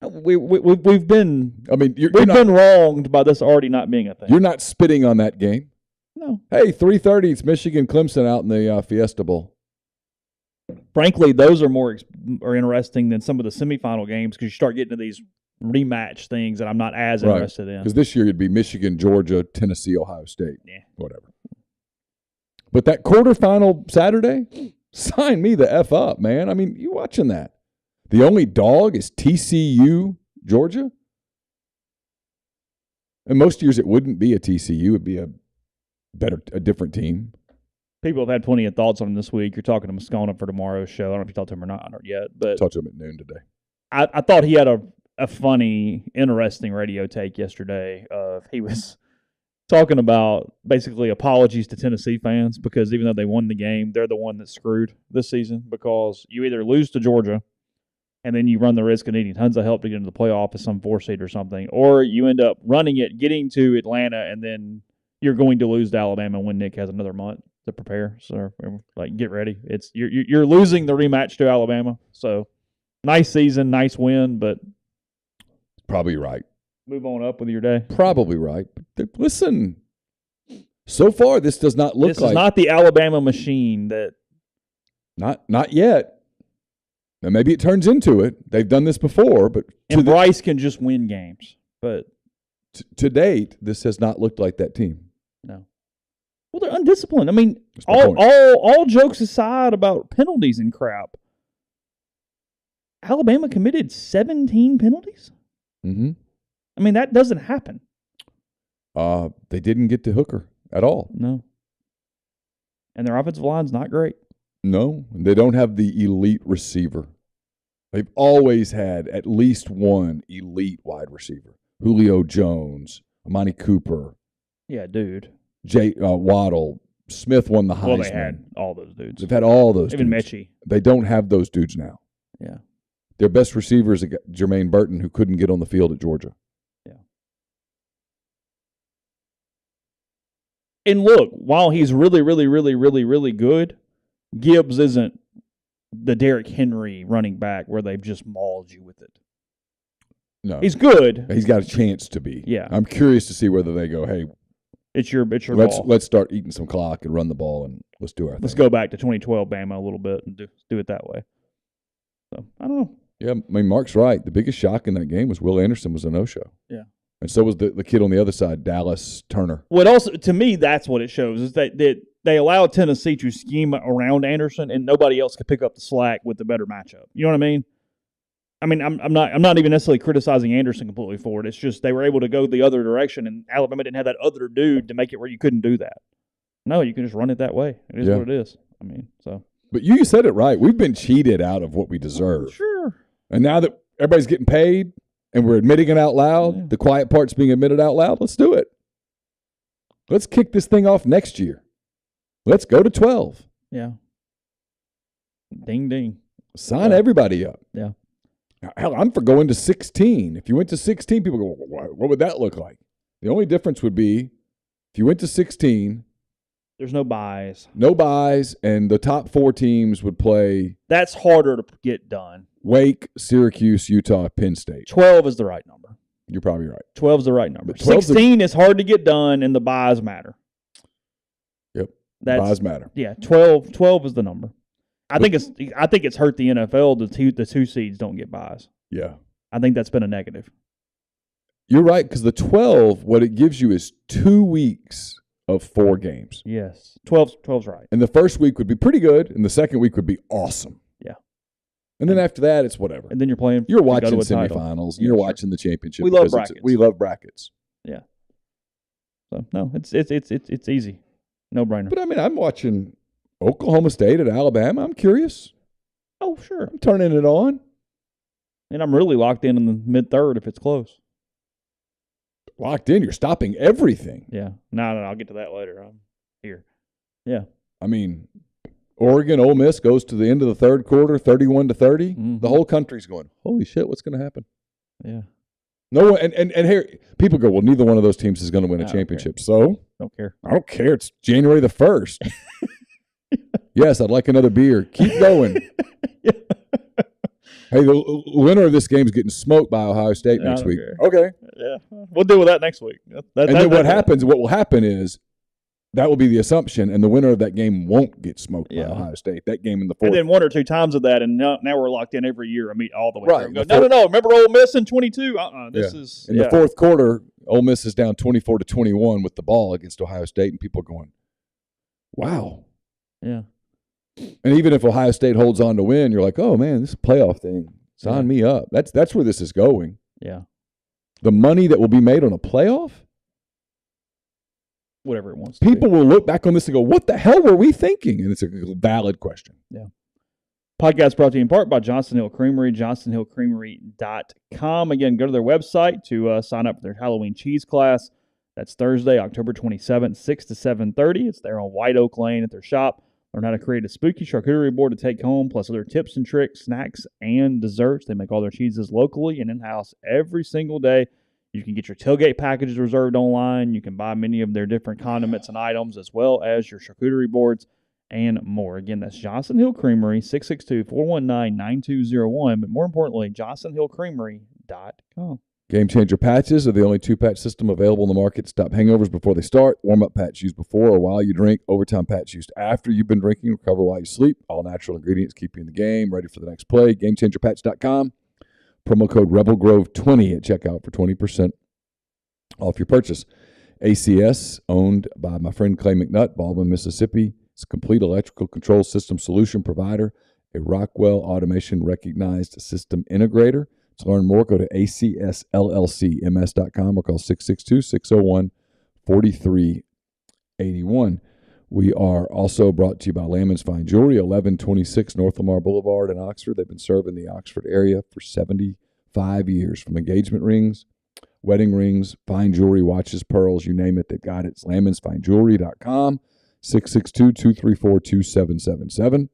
We've been. I mean, we've been wronged by this already not being a thing. You're not spitting on that game. No. Hey, 3:30. It's Michigan, Clemson out in the Fiesta Bowl. Frankly, those are more interesting than some of the semifinal games because you start getting to these rematch things that I'm not as interested in. Because this year it'd be Michigan, Georgia, Tennessee, Ohio State. Yeah. Whatever. But that quarterfinal Saturday, sign me the F up, man. I mean, you watching that. The only dog is TCU, Georgia. And most years it wouldn't be a TCU. It'd be a different team. People have had plenty of thoughts on him this week. You're talking to Moscona for tomorrow's show. I don't know if you talked to him or not yet. But talked to him at noon today. I thought he had a funny, interesting radio take yesterday. He was talking about basically apologies to Tennessee fans because even though they won the game, they're the one that's screwed this season because you either lose to Georgia and then you run the risk of needing tons of help to get into the playoff as some 4 seed or something, or you end up running it, getting to Atlanta, and then you're going to lose to Alabama when Nick has another month to prepare. So, get ready. It's you're losing the rematch to Alabama. So, nice season, nice win, but probably right. Move on up with your day. Probably right. But listen, so far this does not look like. This is not the Alabama machine that. Not yet. Now maybe it turns into it. They've done this before, but Bryce can just win games. But to date, this has not looked like that team. No. Well, they're undisciplined. I mean, all jokes aside about penalties and crap. Alabama committed 17 penalties? Mm-hmm. I mean, that doesn't happen. They didn't get to Hooker at all. No. And their offensive line's not great. No, they don't have the elite receiver. They've always had at least one elite wide receiver. Julio Jones, Amani Cooper. Yeah, dude. Waddle. Smith won the Heisman. Well, they had all those dudes. They've had all those Even dudes. Mechie. They don't have those dudes now. Yeah. Their best receiver is Jermaine Burton, who couldn't get on the field at Georgia. Yeah. And look, while he's really, really, really, really, really good, Gibbs isn't the Derrick Henry running back where they've just mauled you with it. No. He's good. He's got a chance to be. Yeah. I'm curious to see whether they go, hey, it's your ball. Let's start eating some clock and run the ball and let's do our thing. Let's go back to 2012 Bama a little bit and do it that way. So, I don't know. Yeah, I mean, Mark's right. The biggest shock in that game was Will Anderson was a no-show. Yeah. And so was the kid on the other side, Dallas Turner. What also, to me, that's what it shows, is that they allowed Tennessee to scheme around Anderson and nobody else could pick up the slack with the better matchup. You know what I mean? I'm not even necessarily criticizing Anderson completely for it. It's just they were able to go the other direction, and Alabama didn't have that other dude to make it where you couldn't do that. No, you can just run it that way. It is what it is. I mean, so. But you said it right. We've been cheated out of what we deserve. Sure. And now that everybody's getting paid and we're admitting it out loud, the quiet part's being admitted out loud, let's do it. Let's kick this thing off next year. Let's go to 12. Yeah. Ding, ding. Sign everybody up. Yeah. Hell, I'm for going to 16. If you went to 16, people go, what would that look like? The only difference would be if you went to 16, there's no buys. No buys, and the top 4 teams would play. That's harder to get done. Wake, Syracuse, Utah, Penn State. 12 is the right number. You're probably right. 12 is the right number. 16 is hard to get done, and the buys matter. Yep, buys matter. Yeah, 12 is the number. I think it's hurt the NFL. The two seeds don't get buys. Yeah, I think that's been a negative. You're right, because the 12, what it gives you is 2 weeks of 4 games. Yes, 12's right. And the first week would be pretty good, and the second week would be awesome. Yeah. And then after that, it's whatever. And then you're playing. You're watching semifinals. You're watching the championship. We love brackets. We love brackets. Yeah. So no, it's easy, no brainer. But I mean, I'm watching Oklahoma State at Alabama. I'm curious. Oh sure. I'm turning it on. And I'm really locked in the mid-third if it's close. Locked in. You're stopping everything. Yeah. No, I'll get to that later. I'm here. Yeah. I mean, Oregon, Ole Miss goes to the end of the third quarter, 31-30. Mm-hmm. The whole country's going, holy shit, what's going to happen? Yeah. No one, and here, people go, well, neither one of those teams is going to win a championship. So? Don't care. I don't care. It's January the 1st. Yes, I'd like another beer. Keep going. Yeah. Hey, the winner of this game is getting smoked by Ohio State next week. Care. Okay. Yeah. We'll deal with that next week. What will happen is that will be the assumption, and the winner of that game won't get smoked by Ohio State. That game in the fourth. And then 1 or 2 times of that, and now we're locked in every year. I mean, all the way right. through. No. Remember Ole Miss in 22? This is in the fourth quarter. Ole Miss is down 24-21 with the ball against Ohio State, and people are going, wow. Yeah. And even if Ohio State holds on to win, you're like, oh man, this is a playoff thing. Sign me up. That's where this is going. Yeah. The money that will be made on a playoff. Whatever it wants. People will look back on this and go, what the hell were we thinking? And it's a valid question. Yeah. Podcast brought to you in part by Johnson Hill Creamery, johnsonhillcreamery.com. Again, go to their website to sign up for their Halloween cheese class. That's Thursday, October 27th, 6 to 7:30. It's there on White Oak Lane at their shop. Learn how to create a spooky charcuterie board to take home, plus other tips and tricks, snacks, and desserts. They make all their cheeses locally and in-house every single day. You can get your tailgate packages reserved online. You can buy many of their different condiments and items, as well as your charcuterie boards and more. Again, that's Johnson Hill Creamery, 662-419-9201. But more importantly, johnsonhillcreamery.com. Game Changer patches are the only 2-patch system available in the market to stop hangovers before they start. Warm-up patch used before or while you drink. Overtime patch used after you've been drinking. Recover while you sleep. All natural ingredients keep you in the game, ready for the next play. GameChangerPatch.com. Promo code RebelGrove20 at checkout for 20% off your purchase. ACS, owned by my friend Clay McNutt, Baldwin, Mississippi. It's a complete electrical control system solution provider, a Rockwell Automation recognized system integrator. To learn more, go to acsllcms.com or call 662-601-4381. We are also brought to you by Lammon's Fine Jewelry, 1126 North Lamar Boulevard in Oxford. They've been serving the Oxford area for 75 years. From engagement rings, wedding rings, fine jewelry, watches, pearls, you name it, they've got it. It's lammonsfinejewelry.com, 662-234-2777.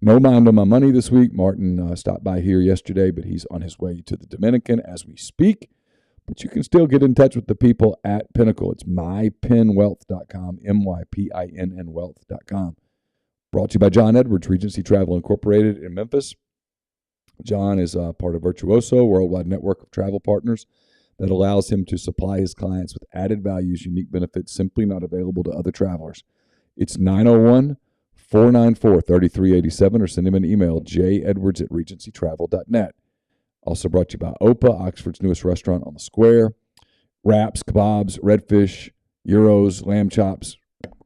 No mind on my money this week. Martin stopped by here yesterday, but he's on his way to the Dominican as we speak. But you can still get in touch with the people at Pinnacle. It's mypinnwealth.com, MYPINN wealth.com. Brought to you by John Edwards, Regency Travel Incorporated in Memphis. John is part of Virtuoso, a worldwide network of travel partners that allows him to supply his clients with added values, unique benefits simply not available to other travelers. It's 901-494-3387 or send him an email, jedwards@regencytravel.net. Also brought to you by Opa, Oxford's newest restaurant on the square. Wraps, kebabs, redfish, gyros, lamb chops,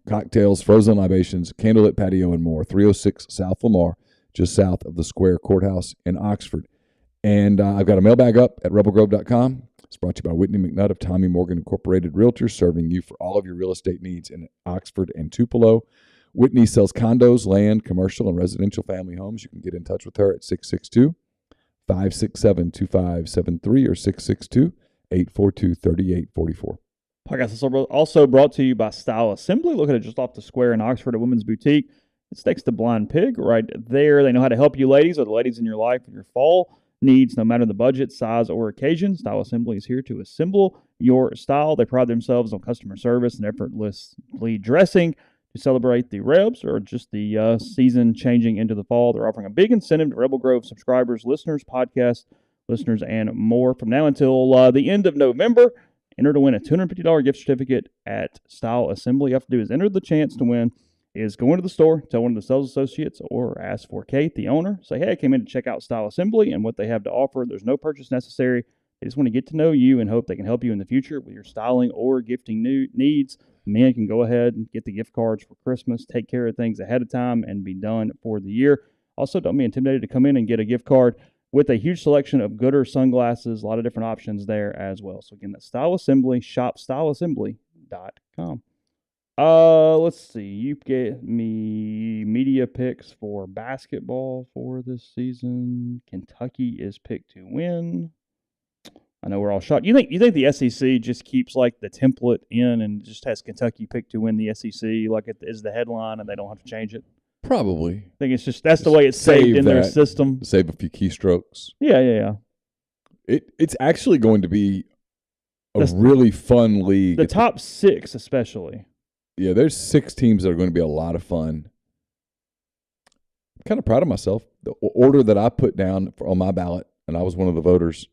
cocktails, frozen libations, candlelit patio, and more. 306 South Lamar, just south of the Square Courthouse in Oxford. And I've got a mailbag up at rebelgrove.com. It's brought to you by Whitney McNutt of Tommy Morgan Incorporated Realtors, serving you for all of your real estate needs in Oxford and Tupelo. Whitney sells condos, land, commercial, and residential family homes. You can get in touch with her at 662-567-2573 or 662-842-3844. Podcast is also brought to you by Style Assembly, located just off the square in Oxford at Women's Boutique. It's next to Blind Pig right there. They know how to help you ladies or the ladies in your life with your fall needs, no matter the budget, size, or occasion. Style Assembly is here to assemble your style. They pride themselves on customer service and effortlessly dressing to celebrate the Rebs or just the season changing into the fall. They're offering a big incentive to Rebel Grove subscribers, listeners, podcast listeners, and more from now until the end of November. Enter to win a $250 gift certificate at Style Assembly. All you have to do is enter the chance to win is go into the store, tell one of the sales associates, or ask for Kate, the owner. Say, hey, I came in to check out Style Assembly and what they have to offer. There's no purchase necessary. They just want to get to know you and hope they can help you in the future with your styling or gifting needs. Men can go ahead and get the gift cards for Christmas, take care of things ahead of time, and be done for the year. Also, don't be intimidated to come in and get a gift card with a huge selection of Gooder sunglasses, a lot of different options there as well. So again, that's Style Assembly, shopstyleassembly.com. Let's see. You get me media picks for basketball for this season. Kentucky is picked to win. I know we're all shocked. You think the SEC just keeps like the template in and just has Kentucky picked to win the SEC like it is the headline and they don't have to change it? Probably. I think it's just that's the way it's saved in their system. Save a few keystrokes. Yeah. It's actually going to be a really fun league. The top 6 especially. Yeah, there's 6 teams that are going to be a lot of fun. I'm kind of proud of myself. The order that I put down on my ballot, and I was one of the voters,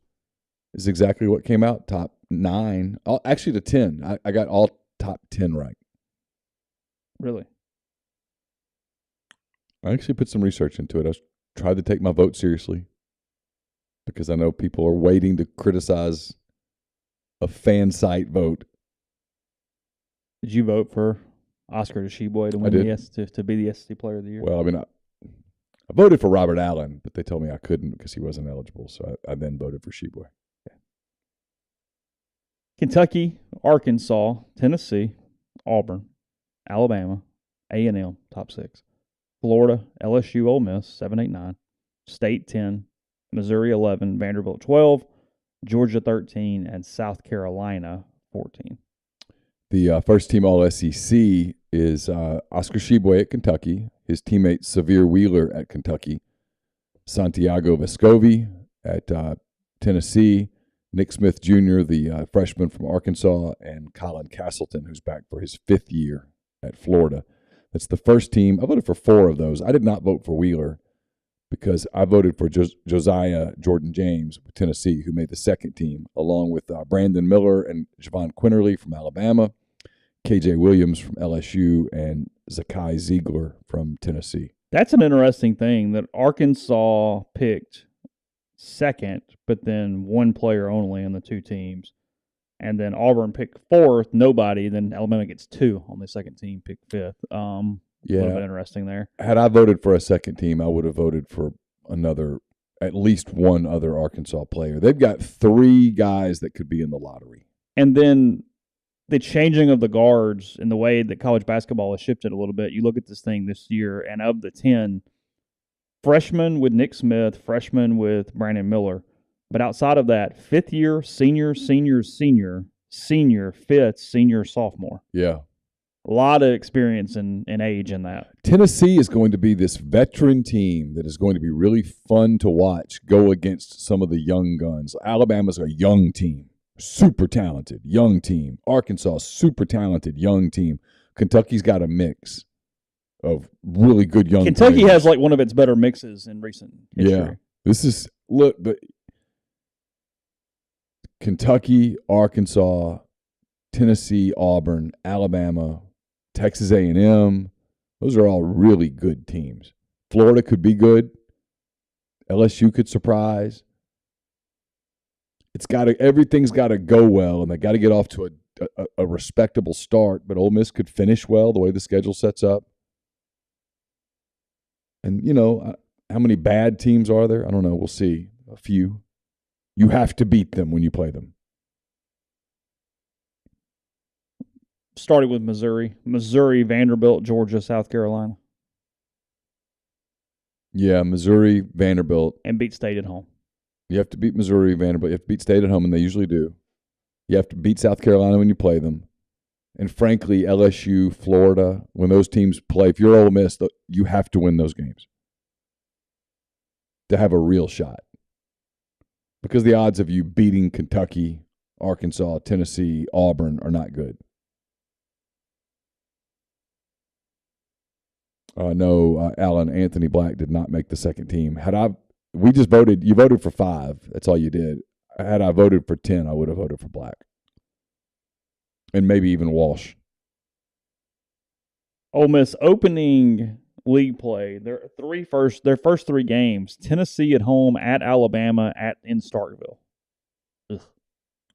is exactly what came out. Top 9. Actually, to 10. I got all top 10 right. Really? I actually put some research into it. I tried to take my vote seriously because I know people are waiting to criticize a fan site vote. Did you vote for Oscar Tshiebwe to win to be the SEC Player of the Year? Well, I mean, I voted for Robert Allen, but they told me I couldn't because he wasn't eligible, so I then voted for Tshiebwe. Okay. Kentucky, Arkansas, Tennessee, Auburn, Alabama, A&M, top 6. Florida, LSU, Ole Miss, 7, 8, 9. State, 10. Missouri, 11. Vanderbilt, 12. Georgia, 13. And South Carolina, 14. The first team All-SEC is Oscar Tshiebwe at Kentucky, his teammate Severe Wheeler at Kentucky, Santiago Vescovi at Tennessee, Nick Smith Jr., the freshman from Arkansas, and Colin Castleton, who's back for his 5th year at Florida. That's the first team. I voted for 4 of those. I did not vote for Wheeler because I voted for Josiah Jordan James with Tennessee, who made the second team, along with Brandon Miller and Javon Quinterly from Alabama, KJ Williams from LSU, and Zakai Ziegler from Tennessee. That's an interesting thing that Arkansas picked second, but then one player only in the 2 teams. And then Auburn picked 4th, nobody. Then Alabama gets 2 on the second team, picked 5th. A little bit interesting there. Had I voted for a second team, I would have voted for at least one other Arkansas player. They've got 3 guys that could be in the lottery. And then the changing of the guards and the way that college basketball has shifted a little bit. You look at this thing this year, and of the 10, freshman with Nick Smith, freshman with Brandon Miller. But outside of that, 5th year, senior, 5th, senior, sophomore. Yeah. A lot of experience and age in that. Tennessee is going to be this veteran team that is going to be really fun to watch go against some of the young guns. Alabama's a young team, super talented, young team. Arkansas, super talented, young team. Kentucky's got a mix of really good young Kentucky players. has like one of its better mixes in recent history. Yeah. the Kentucky, Arkansas, Tennessee, Auburn, Alabama, Texas A&M. Those are all really good teams. Florida could be good. LSU could surprise. Everything's got to go well, and they got to get off to a respectable start. But Ole Miss could finish well the way the schedule sets up. And how many bad teams are there? I don't know. We'll see. A few. You have to beat them when you play them. Starting with Missouri, Vanderbilt, Georgia, South Carolina. Yeah, Missouri, Vanderbilt. And beat State at home. You have to beat Missouri, Vanderbilt. You have to beat State at home, and they usually do. You have to beat South Carolina when you play them. And frankly, LSU, Florida, when those teams play, if you're Ole Miss, you have to win those games to have a real shot. Because the odds of you beating Kentucky, Arkansas, Tennessee, Auburn are not good. No, Alan, Anthony Black did not make the second team. We just voted. You voted for 5. That's all you did. Had I voted for 10, I would have voted for Black. And maybe even Walsh. Ole Miss opening league play. Their first 3 games: Tennessee at home, at Alabama, in Starkville. Ugh.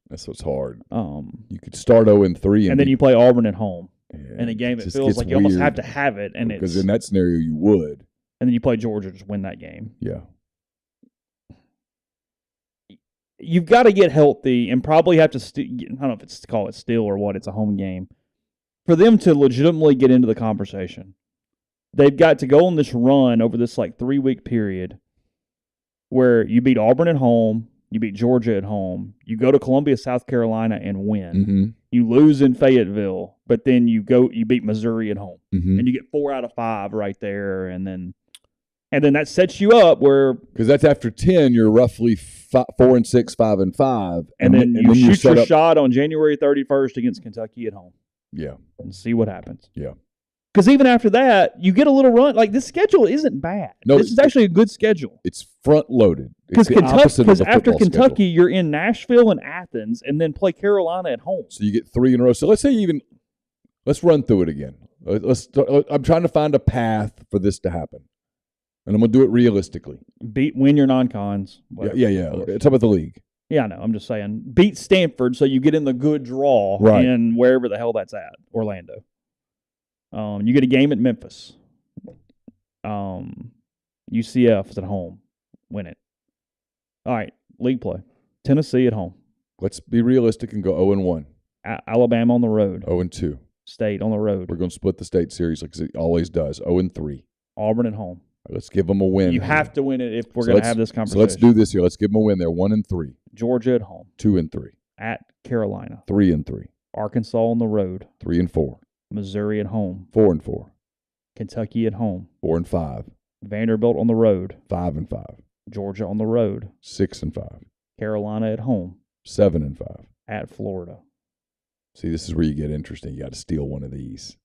That's what's hard. You could start 0-3, and then you play Auburn at home. Yeah, in a game that feels like you almost have to have it, and because in that scenario you would. And then you play Georgia, just win that game. Yeah. You've got to get healthy and probably have to I don't know if it's to call it still or what. It's a home game for them to legitimately get into the conversation. They've got to go on this run over this 3-week period where you beat Auburn at home, you beat Georgia at home, you go to Columbia, South Carolina, and win. Mm-hmm. You lose in Fayetteville, but then you beat Missouri at home, and you get 4 out of 5 right there, and then that sets you up where because that's after 10, you're roughly 4-6, 5-5, and then you shoot your shot on January 31st against Kentucky at home. Yeah, and see what happens. Yeah. Because even after that, you get a little run. This schedule isn't bad. No, this is actually a good schedule. It's front-loaded. Because after Kentucky, you're in Nashville and Athens, and then play Carolina at home. So you get 3 in a row. So let's say let's run through it again. I'm trying to find a path for this to happen, and I'm going to do it realistically. Win your non-cons. Yeah. Talk about the league. Yeah, I know. I'm just saying. Beat Stanford so you get in the good draw in wherever the hell that's at, Orlando. You get a game at Memphis. UCF is at home. Win it. All right, league play. Tennessee at home. Let's be realistic and go 0-1. Alabama on the road. 0-2. State on the road. We're going to split the state series like it always does. 0-3. Auburn at home. Right, let's give them a win. You have to win it if we're going to have this conversation. So let's do this here. Let's give them a win. They're 1-3. Georgia at home. 2-3. At Carolina. 3-3. Arkansas on the road. 3-4. Missouri at home. 4-4. Kentucky at home. 4-5. Vanderbilt on the road. 5-5. Georgia on the road. 6-5. Carolina at home. 7-5. At Florida. See, this is where you get interesting. You got to steal one of these.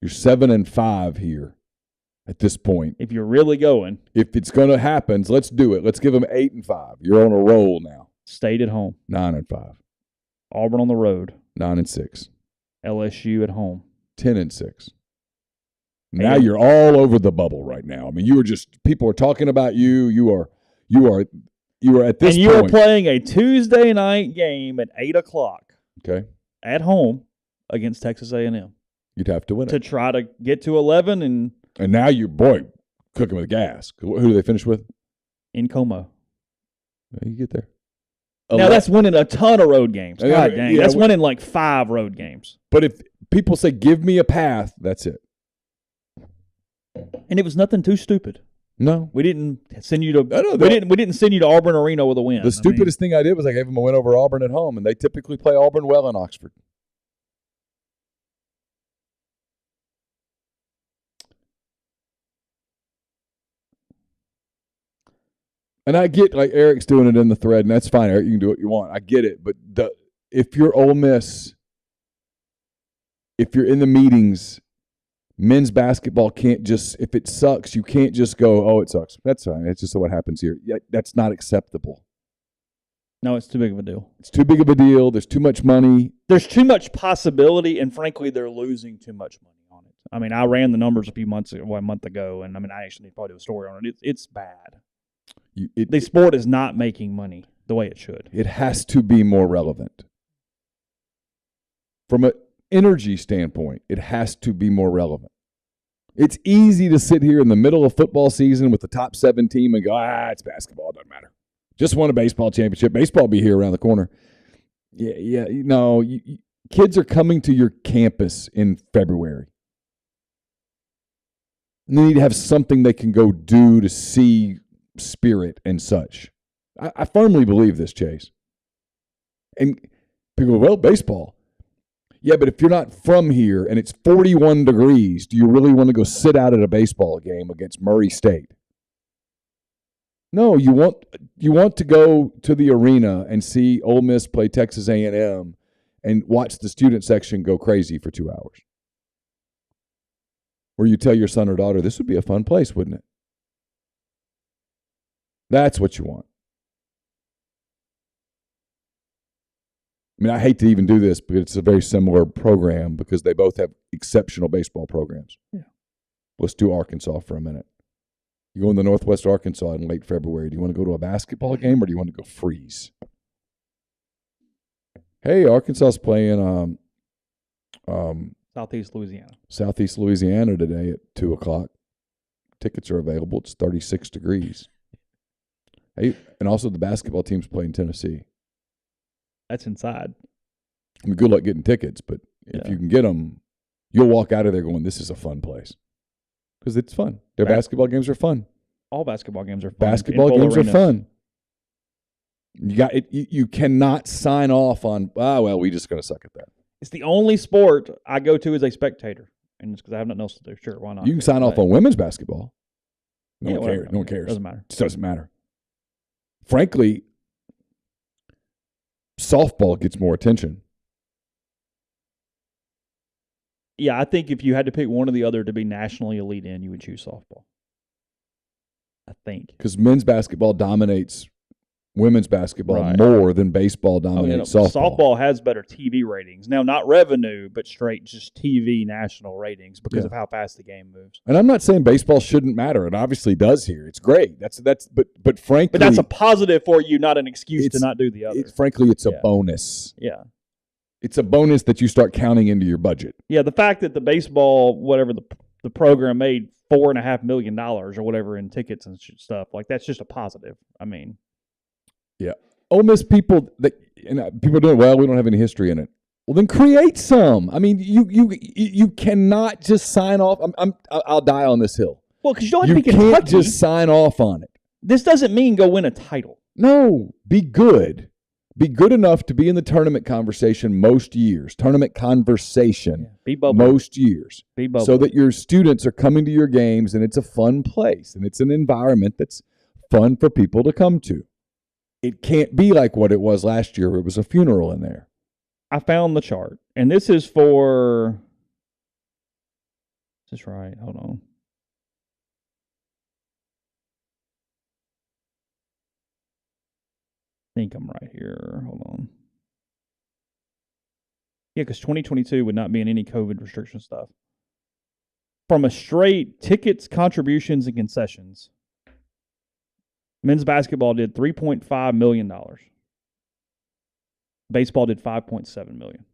You're 7-5 here at this point. If you're really going. If it's going to happen, let's do it. Let's give them 8-5. You're on a roll now. State at home. 9-5. Auburn on the road. 9-6. LSU at home. 10-6. Now you're all over the bubble right now. I mean, people are talking about you. You are at this point. And you are playing a Tuesday night game at 8:00. Okay. At home against Texas A&M. You'd have to win it. To try to get to 11 and now you're, cooking with gas. Who do they finish with? In Como. You get there. Now, that's winning a ton of road games. God dang. Yeah, that's winning 5 road games. But if people say, give me a path, that's it. And it was nothing too stupid. No. We didn't send you to we didn't send you to Auburn or Reno with a win. The stupidest thing I did was I gave them a win over Auburn at home, and they typically play Auburn well in Oxford. And I get, Eric's doing it in the thread, and that's fine, Eric. You can do what you want. I get it. But if you're Ole Miss, if you're in the meetings, Men's basketball can't just, if it sucks, you can't just go, oh, it sucks. That's fine. That's just what happens here. Yeah, that's not acceptable. No, it's too big of a deal. It's too big of a deal. There's too much money. There's too much possibility, and frankly, they're losing too much money on it. I mean, I ran the numbers a month ago, and I mean, I actually need to probably do a story on it. It's bad. The sport is not making money the way it should. It has to be more relevant. From an energy standpoint, it has to be more relevant. It's easy to sit here in the middle of football season with the top 7 team and go, it's basketball, it doesn't matter. Just won a baseball championship. Baseball will be here around the corner. Kids are coming to your campus in February. And they need to have something they can go do to see spirit and such. I firmly believe this, Chase. And people go, well, baseball. Yeah, but if you're not from here and it's 41 degrees, do you really want to go sit out at a baseball game against Murray State? No, you want to go to the arena and see Ole Miss play Texas A&M and watch the student section go crazy for 2 hours. Or you tell your son or daughter, this would be a fun place, wouldn't it? That's what you want. I mean, I hate to even do this, but it's a very similar program because they both have exceptional baseball programs. Yeah. Let's do Arkansas for a minute. You go into Northwest Arkansas in late February. Do you want to go to a basketball game or do you want to go freeze? Hey, Arkansas's playing Southeast Louisiana. Southeast Louisiana today at 2 o'clock. Tickets are available. It's 36 degrees. Hey, and also the basketball team's playing Tennessee. That's inside. I mean, good luck getting tickets, but if you can get them, you'll walk out of there going, this is a fun place. Because it's fun. Their basketball games are fun. All basketball games are fun. Basketball games are fun. You cannot sign off on, we're just going to suck at that. It's the only sport I go to as a spectator. And it's because I have nothing else to do. Sure, why not? You can sign off on women's basketball. No one cares. No one cares. Doesn't matter. It doesn't matter. Frankly, softball gets more attention. Yeah, I think if you had to pick one or the other to be nationally elite in, you would choose softball. I think. Because men's basketball dominates women's basketball more than baseball dominates softball. Softball has better TV ratings. Now, not revenue, but straight just TV national ratings because of how fast the game moves. And I'm not saying baseball shouldn't matter. It obviously does here. It's great. But frankly, but that's a positive for you, not an excuse to not do the other. Frankly, it's a bonus. Yeah. It's a bonus that you start counting into your budget. Yeah, the fact that the baseball, whatever the program made $4.5 million or whatever in tickets and stuff, like that's just a positive. I mean. Yeah. Ole Miss people people are doing, well, we don't have any history in it. Well, then create some. I mean, you cannot just sign off. I'll die on this hill. Well, because you don't have to be Kentucky. You can't just sign off on it. This doesn't mean go win a title. No, be good. Be good enough to be in the tournament conversation most years. Tournament conversation most years. So that your students are coming to your games and it's a fun place and it's an environment that's fun for people to come to. It can't be like what it was last year where it was a funeral in there. I found the chart, and this is for – is this right? Hold on. I think I'm right here. Hold on. Yeah, because 2022 would not be in any COVID restriction stuff. From a straight tickets, contributions, and concessions – men's basketball did $3.5 million. Baseball did $5.7 million.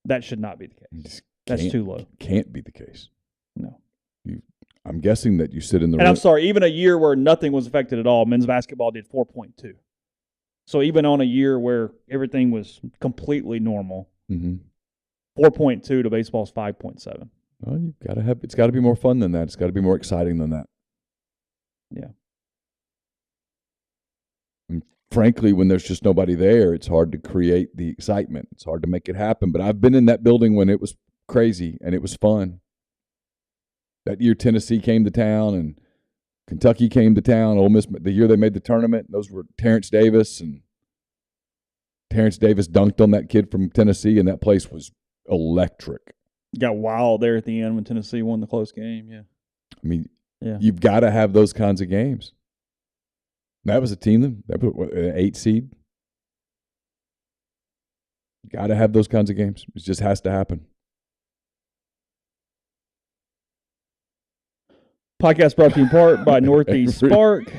That should not be the case. That's too low. Can't be the case. No. I'm guessing that you sit in the room. I'm sorry, even a year where nothing was affected at all, men's basketball did 4.2. So even on a year where everything was completely normal, 4.2 to baseball's 5.7. Well, it's got to be more fun than that. It's got to be more exciting than that. Yeah. And frankly, when there's just nobody there, it's hard to create the excitement. It's hard to make it happen. But I've been in that building when it was crazy and it was fun. That year, Tennessee came to town and Kentucky came to town. Ole Miss, the year they made the tournament, those were Terrence Davis. And Terrence Davis dunked on that kid from Tennessee, and that place was electric. Got wild there at the end when Tennessee won the close game. Yeah. I mean, yeah. You've got to have those kinds of games. That was a team that was an 8 seed. Got to have those kinds of games. It just has to happen. Podcast brought to you in part by Northeast Spark.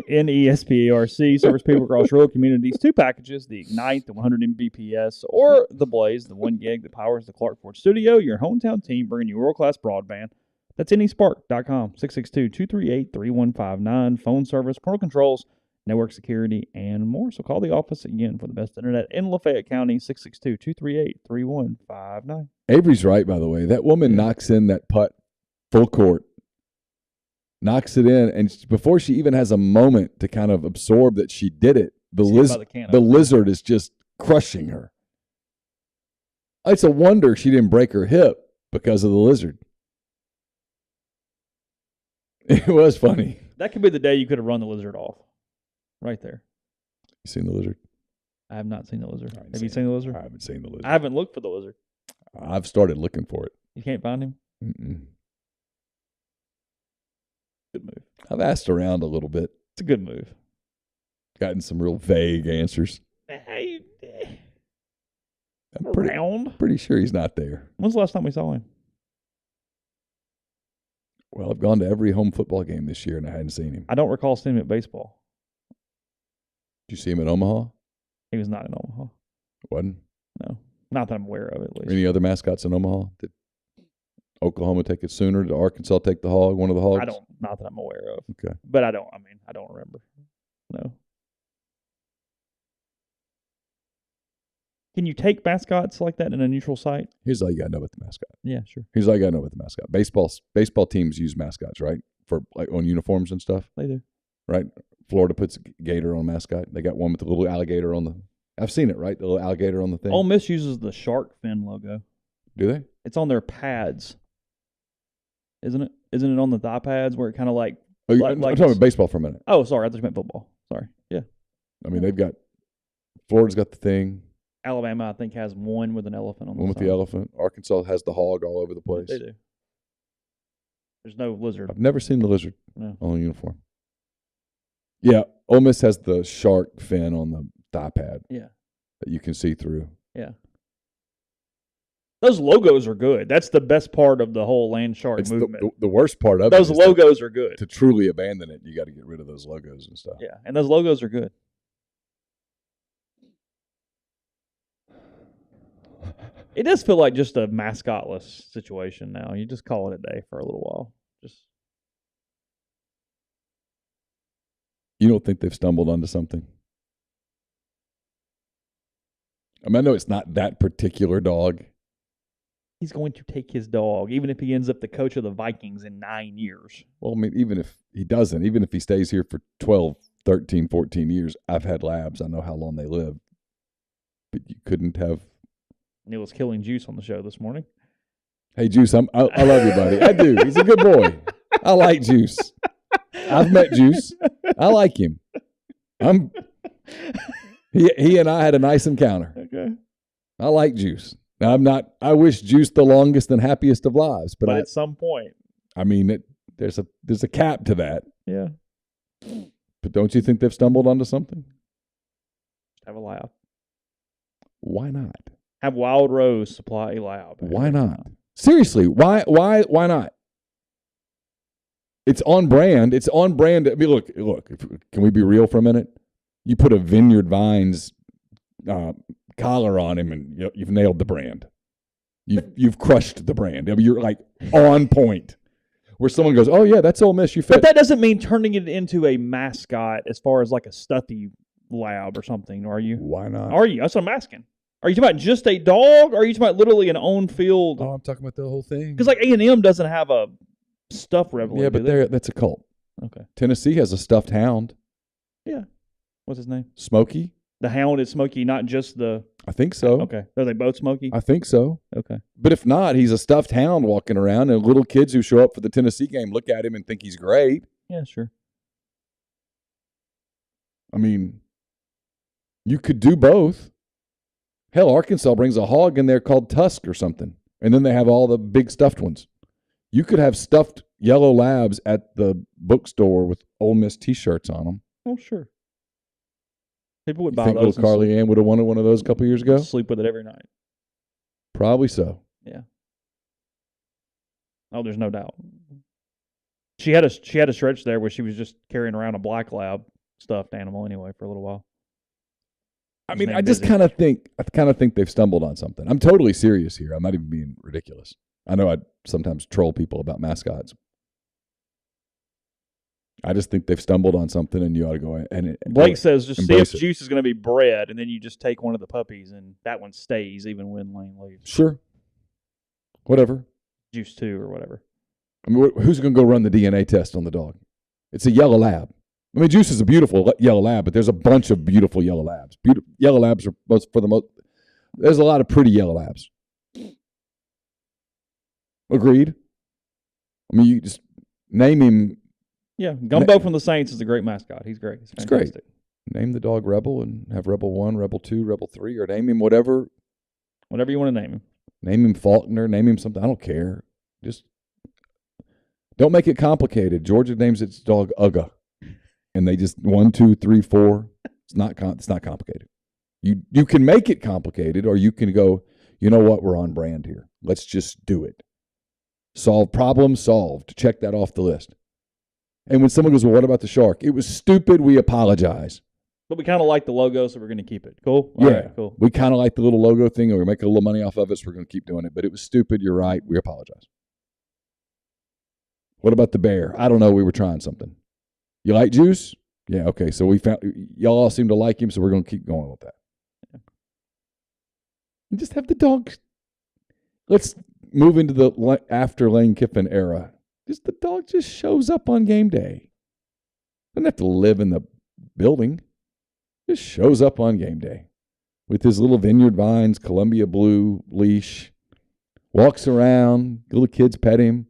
NESPARC serves people across rural communities. 2 packages, the Ignite, the 100 Mbps, or the Blaze, the 1 gig that powers the Clark Ford Studio. Your hometown team bringing you world-class broadband. That's nespark.com, 662-238-3159. Phone service, parental controls, network security, and more. So call the office again for the best internet in Lafayette County, 662-238-3159. Avery's right, by the way. That woman knocks in that putt full court. Knocks it in, and before she even has a moment to kind of absorb that she did it, the lizard is just crushing her. It's a wonder she didn't break her hip because of the lizard. It was funny. That could be the day you could have run the lizard off. Right there. You seen the lizard? I have not seen the lizard. Have you seen the lizard? I haven't seen the lizard. I haven't looked for the lizard. I've started looking for it. You can't find him? Mm-mm. Good move. I've asked around a little bit. It's a good move. Gotten some real vague answers. I'm pretty sure he's not there. When's the last time we saw him? Well, I've gone to every home football game this year, and I hadn't seen him. I don't recall seeing him at baseball. Did you see him at Omaha? He was not in Omaha. Wasn't? No. Not that I'm aware of, at least. Any other mascots in Omaha? Did Oklahoma take it sooner? Did Arkansas take the hog, one of the hogs? Not that I'm aware of. Okay. But I don't remember. No. Can you take mascots like that in a neutral site? Here's all you got to know about the mascot. Yeah, sure. Here's all you got to know about the mascot. Baseball teams use mascots, right? For like on uniforms and stuff. They do. Right? Florida puts a gator on mascot. They got one with the little alligator on the I've seen it, right? The little alligator on the thing. Ole Miss uses the shark fin logo. Do they? It's on their pads. Isn't it? Isn't it on the thigh pads where it kind of like... I'm talking about baseball for a minute. Oh, sorry. I thought you meant football. Sorry. Yeah. I mean, Florida's got the thing. Alabama, I think, has one with an elephant on the side. One with the elephant. Arkansas has the hog all over the place. They do. There's no lizard. I've never seen the lizard on a uniform. Yeah, Ole Miss has the shark fin on the thigh pad. Yeah. That you can see through. Yeah. Those logos are good. That's the best part of the whole land shark movement. The worst part of those logos are good. To truly abandon it, you got to get rid of those logos and stuff. Yeah, and those logos are good. It does feel like just a mascotless situation now. You just call it a day for a little while. You don't think they've stumbled onto something? I mean, I know it's not that particular dog. He's going to take his dog, even if he ends up the coach of the Vikings in 9 years. Well, I mean, even if he doesn't, even if he stays here for 12, 13, 14 years, I've had labs. I know how long they live. But you couldn't have... Neal was killing Juice on the show this morning. Hey, Juice, I love you, buddy. I do. He's a good boy. I like Juice. I've met Juice. I like him. He and I had a nice encounter. Okay. I like Juice. Now, I wish Juice the longest and happiest of lives, but at some point, I mean, there's a cap to that. Yeah. But don't you think they've stumbled onto something? Have a lab. Why not? Have Wild Rose supply a lab. Why not? Seriously, why not? It's on brand. It's on brand. I mean, look. Can we be real for a minute? You put a Vineyard Vines collar on him, and you've nailed the brand. You've crushed the brand. I mean, you're like on point. Where someone goes, "Oh yeah, that's Ole Miss." You fit. But that doesn't mean turning it into a mascot as far as like a stuffy lab or something. Are you? Why not? Are you? That's what I'm asking. Are you talking about just a dog, or are you talking about literally an on-field? Oh, I'm talking about the whole thing. Because like A&M doesn't have a stuffed reveille. Yeah, but that's a cult. Okay. Tennessee has a stuffed hound. Yeah. What's his name? Smokey. The hound is Smokey, not just the... I think so. Okay. Are they both Smokey? I think so. Okay. But if not, he's a stuffed hound walking around, and little kids who show up for the Tennessee game look at him and think he's great. Yeah, sure. I mean, you could do both. Hell, Arkansas brings a hog in there called Tusk or something. And then they have all the big stuffed ones. You could have stuffed yellow labs at the bookstore with Ole Miss T-shirts on them. Oh, sure. People would You buy think those. little Carly Ann would have wanted one of those a couple years ago? Sleep with it every night. Probably so. Yeah. Oh, there's no doubt. She had a stretch there where she was just carrying around a black lab stuffed animal anyway for a little while. I mean, I kind of think they've stumbled on something. I'm totally serious here. I'm not even being ridiculous. I know I sometimes troll people about mascots. I just think they've stumbled on something, and you ought to go and Blake says just see if it. Juice is going to be bred, and then you just take one of the puppies, and that one stays even when Lane leaves. Sure. Whatever. Juice 2 or whatever. I mean, who's going to go run the DNA test on the dog? It's a yellow lab. I mean, Juice is a beautiful yellow lab, but there's a bunch of beautiful yellow labs. Yellow labs are there's a lot of pretty yellow labs. Agreed. I mean, you just name him. Yeah, Gumbo from the Saints is a great mascot. He's great. He's fantastic. Great. Name the dog Rebel and have Rebel 1, Rebel 2, Rebel 3, or name him whatever. Whatever you want to name him. Name him Faulkner. Name him something. I don't care. Just don't make it complicated. Georgia names its dog Ugga. And they just 1, 2, 3, 4. It's not complicated. You can make it complicated, or you can go, you know what, we're on brand here. Let's just do it. Problem solved. Check that off the list. And when someone goes, well, what about the shark? It was stupid. We apologize. But we kind of like the logo, so we're going to keep it. Cool? All yeah, right, cool. We kind of like the little logo thing, and we're making a little money off of it, so we're going to keep doing it. But it was stupid. You're right. We apologize. What about the bear? I don't know. We were trying something. You like Juice? Yeah, okay. So y'all all seem to like him, so we're going to keep going with that. Yeah. And just have the dog. Let's move into the after Lane Kiffin era. Just the dog just shows up on game day. Doesn't have to live in the building. Just shows up on game day with his little Vineyard Vines, Columbia Blue leash. Walks around. Little kids pet him.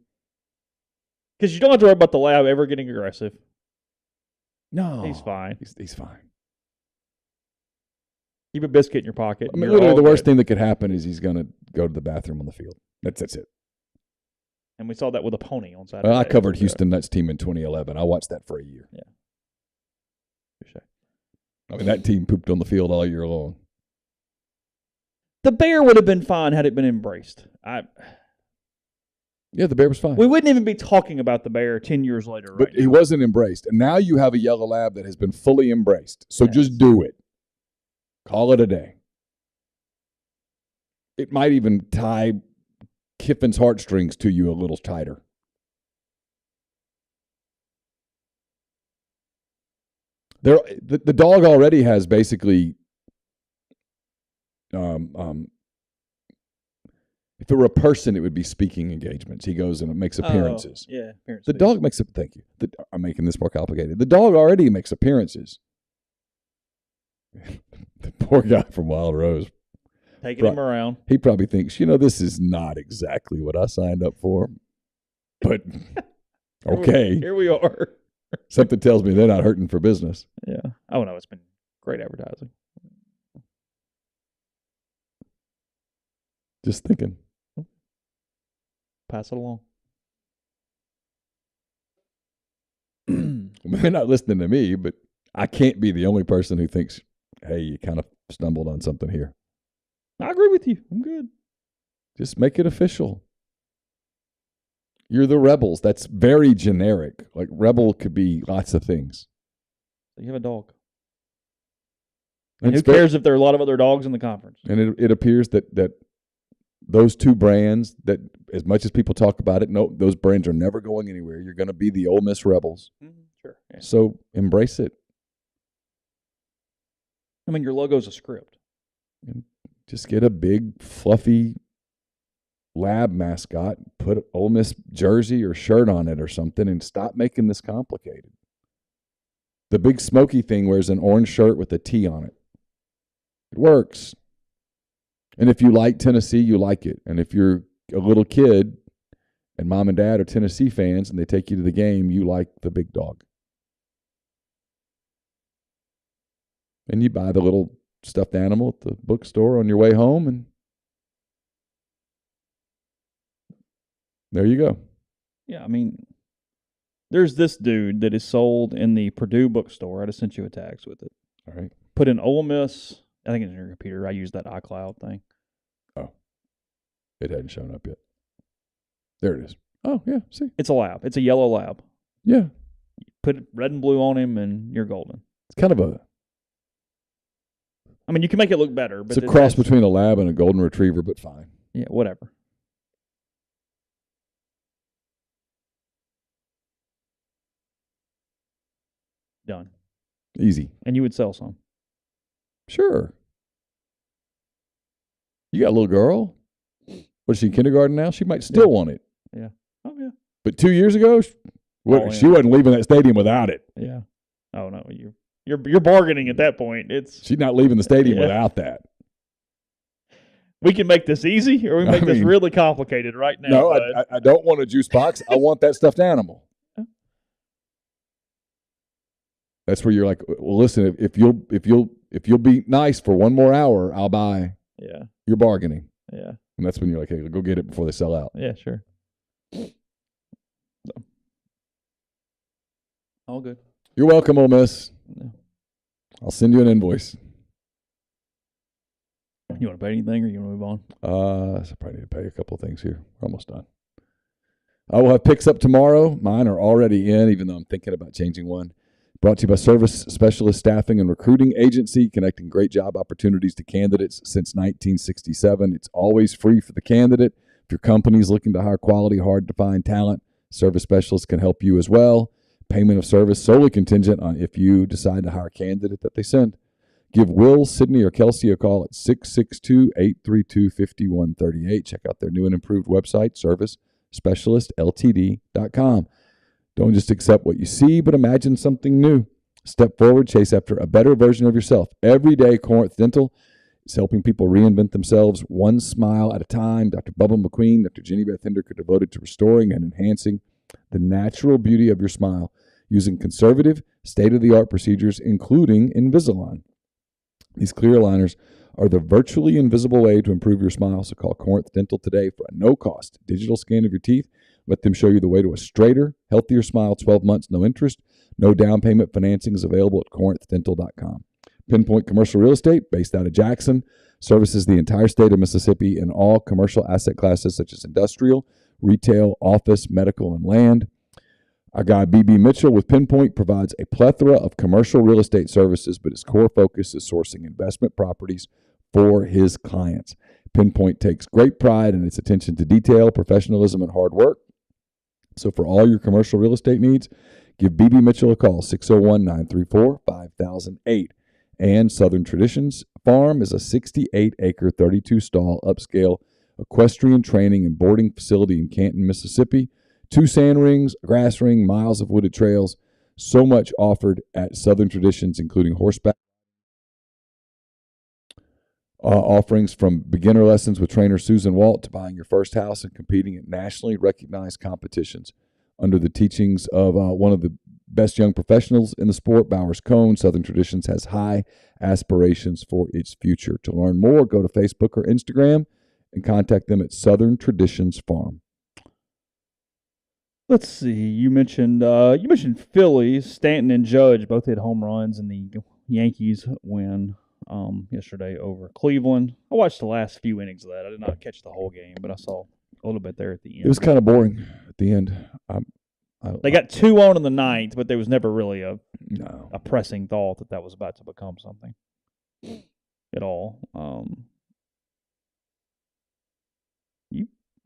Because you don't have to worry about the lab ever getting aggressive. No. He's fine. He's fine. Keep a biscuit in your pocket. I mean, literally the worst thing that could happen is he's going to go to the bathroom on the field. That's it. And we saw that with a pony on Saturday. Well, I covered Houston Nuts team in 2011. I watched that for a year. Yeah. For sure. I mean, that team pooped on the field all year long. The bear would have been fine had it been embraced. Yeah, the bear was fine. We wouldn't even be talking about the bear 10 years later, right? But he wasn't embraced. And now you have a yellow lab that has been fully embraced. So just do it. Call it a day. It might even tie Kiffin's heartstrings to you a little tighter. The dog already has basically, if it were a person, it would be speaking engagements. He goes and makes appearances. Yeah, appearances. The dog makes thank you. I'm making this more complicated. The dog already makes appearances. The poor guy from Wild Rose. Taking him around. He probably thinks, this is not exactly what I signed up for. But, okay. Here we are. Something tells me they're not hurting for business. Yeah. Oh, no, it's been great advertising. Just thinking. Pass it along. They're not listening to me, but I can't be the only person who thinks, hey, you kind of stumbled on something here. I agree with you. I'm good. Just make it official. You're the Rebels. That's very generic. Like, Rebel could be lots of things. You have a dog. And who cares if there are a lot of other dogs in the conference? And it appears that those two brands, that as much as people talk about it, no, those brands are never going anywhere. You're going to be the Ole Miss Rebels. Mm-hmm. Sure. Yeah. So embrace it. I mean, your logo's a script. And just get a big, fluffy lab mascot, put an Ole Miss jersey or shirt on it or something, and stop making this complicated. The big smoky thing wears an orange shirt with a T on it. It works. And if you like Tennessee, you like it. And if you're a little kid and mom and dad are Tennessee fans and they take you to the game, you like the big dog. And you buy the little stuffed animal at the bookstore on your way home, and there you go. Yeah, I mean, there's this dude that is sold in the Purdue bookstore. I just sent you a text with it. All right. Put in Ole Miss. I think it's in your computer. I use that iCloud thing. Oh, it hadn't shown up yet. There it is. Oh, yeah, see. It's a lab. It's a yellow lab. Yeah. Put red and blue on him, and you're golden. It's kind of a... I mean, you can make it look better. But it's a cross between a lab and a golden retriever, but fine. Yeah, whatever. Done. Easy. And you would sell some. Sure. You got a little girl. What is she, in kindergarten now? She might still want it. Yeah. Oh, yeah. But 2 years ago, she wasn't leaving that stadium without it. Yeah. Oh, no. You're bargaining at that point. She's not leaving the stadium without that. We can make this easy, or we make this really complicated right now. No, I don't want a juice box. I want that stuffed animal. That's where you're like, well, listen, if you'll be nice for one more hour, I'll buy. Yeah. You're bargaining. Yeah. And that's when you're like, hey, go get it before they sell out. Yeah, sure. So. All good. You're welcome, Ole Miss. Yeah. I'll send you an invoice. You want to pay anything, or you want to move on? So I probably need to pay a couple of things here. We're almost done. I will have picks up tomorrow. Mine are already in, even though I'm thinking about changing one. Brought to you by Service Specialist Staffing and Recruiting Agency, connecting great job opportunities to candidates since 1967. It's always free for the candidate. If your company is looking to hire quality, hard-to-find talent, Service Specialists can help you as well. Payment of service solely contingent on if you decide to hire a candidate that they send. Give Will, Sydney, or Kelsey a call at 662-832-5138. Check out their new and improved website, servicespecialistltd.com. Don't just accept what you see, but imagine something new. Step forward, chase after a better version of yourself. Every day, Corinth Dental is helping people reinvent themselves one smile at a time. Dr. Bubba McQueen, Dr. Jenny Beth Hendrick are devoted to restoring and enhancing the natural beauty of your smile using conservative, state-of-the-art procedures, including Invisalign. These clear aligners are the virtually invisible way to improve your smile, so call Corinth Dental today for a no-cost digital scan of your teeth. Let them show you the way to a straighter, healthier smile, 12 months, no interest. No down payment financing is available at corinthdental.com. Pinpoint Commercial Real Estate, based out of Jackson, services the entire state of Mississippi in all commercial asset classes such as industrial, retail, office, medical, and land. Our guy B.B. Mitchell with Pinpoint provides a plethora of commercial real estate services, but his core focus is sourcing investment properties for his clients. Pinpoint takes great pride in its attention to detail, professionalism, and hard work. So for all your commercial real estate needs, give B.B. Mitchell a call, 601-934-5008. And Southern Traditions Farm is a 68-acre, 32-stall, upscale equestrian training and boarding facility in Canton, Mississippi. 2 sand rings, a grass ring, miles of wooded trails. So much offered at Southern Traditions, including horseback offerings from beginner lessons with trainer Susan Walt to buying your first house and competing at nationally recognized competitions. Under the teachings of one of the best young professionals in the sport, Bowers Cone, Southern Traditions has high aspirations for its future. To learn more, go to Facebook or Instagram and contact them at Southern Traditions Farm. Let's see. You mentioned Phillies. Stanton and Judge both hit home runs in the Yankees win yesterday over Cleveland. I watched the last few innings of that. I did not catch the whole game, but I saw a little bit there at the end. It was kind of boring at the end. They got 2 on in the ninth, but there was never really a No. pressing thought that was about to become something at all.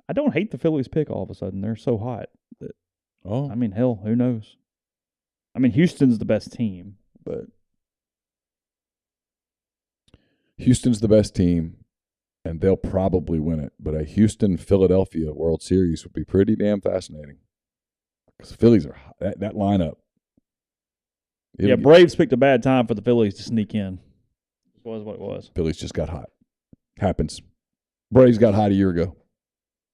I don't hate the Phillies pick all of a sudden. They're so hot. Oh, I mean, hell, who knows? I mean, Houston's the best team, but Houston's the best team, and they'll probably win it. But a Houston-Philadelphia World Series would be pretty damn fascinating. Because the Phillies are that lineup. Braves picked a bad time for the Phillies to sneak in. It was what it was. Phillies just got hot. Happens. Braves got hot a year ago.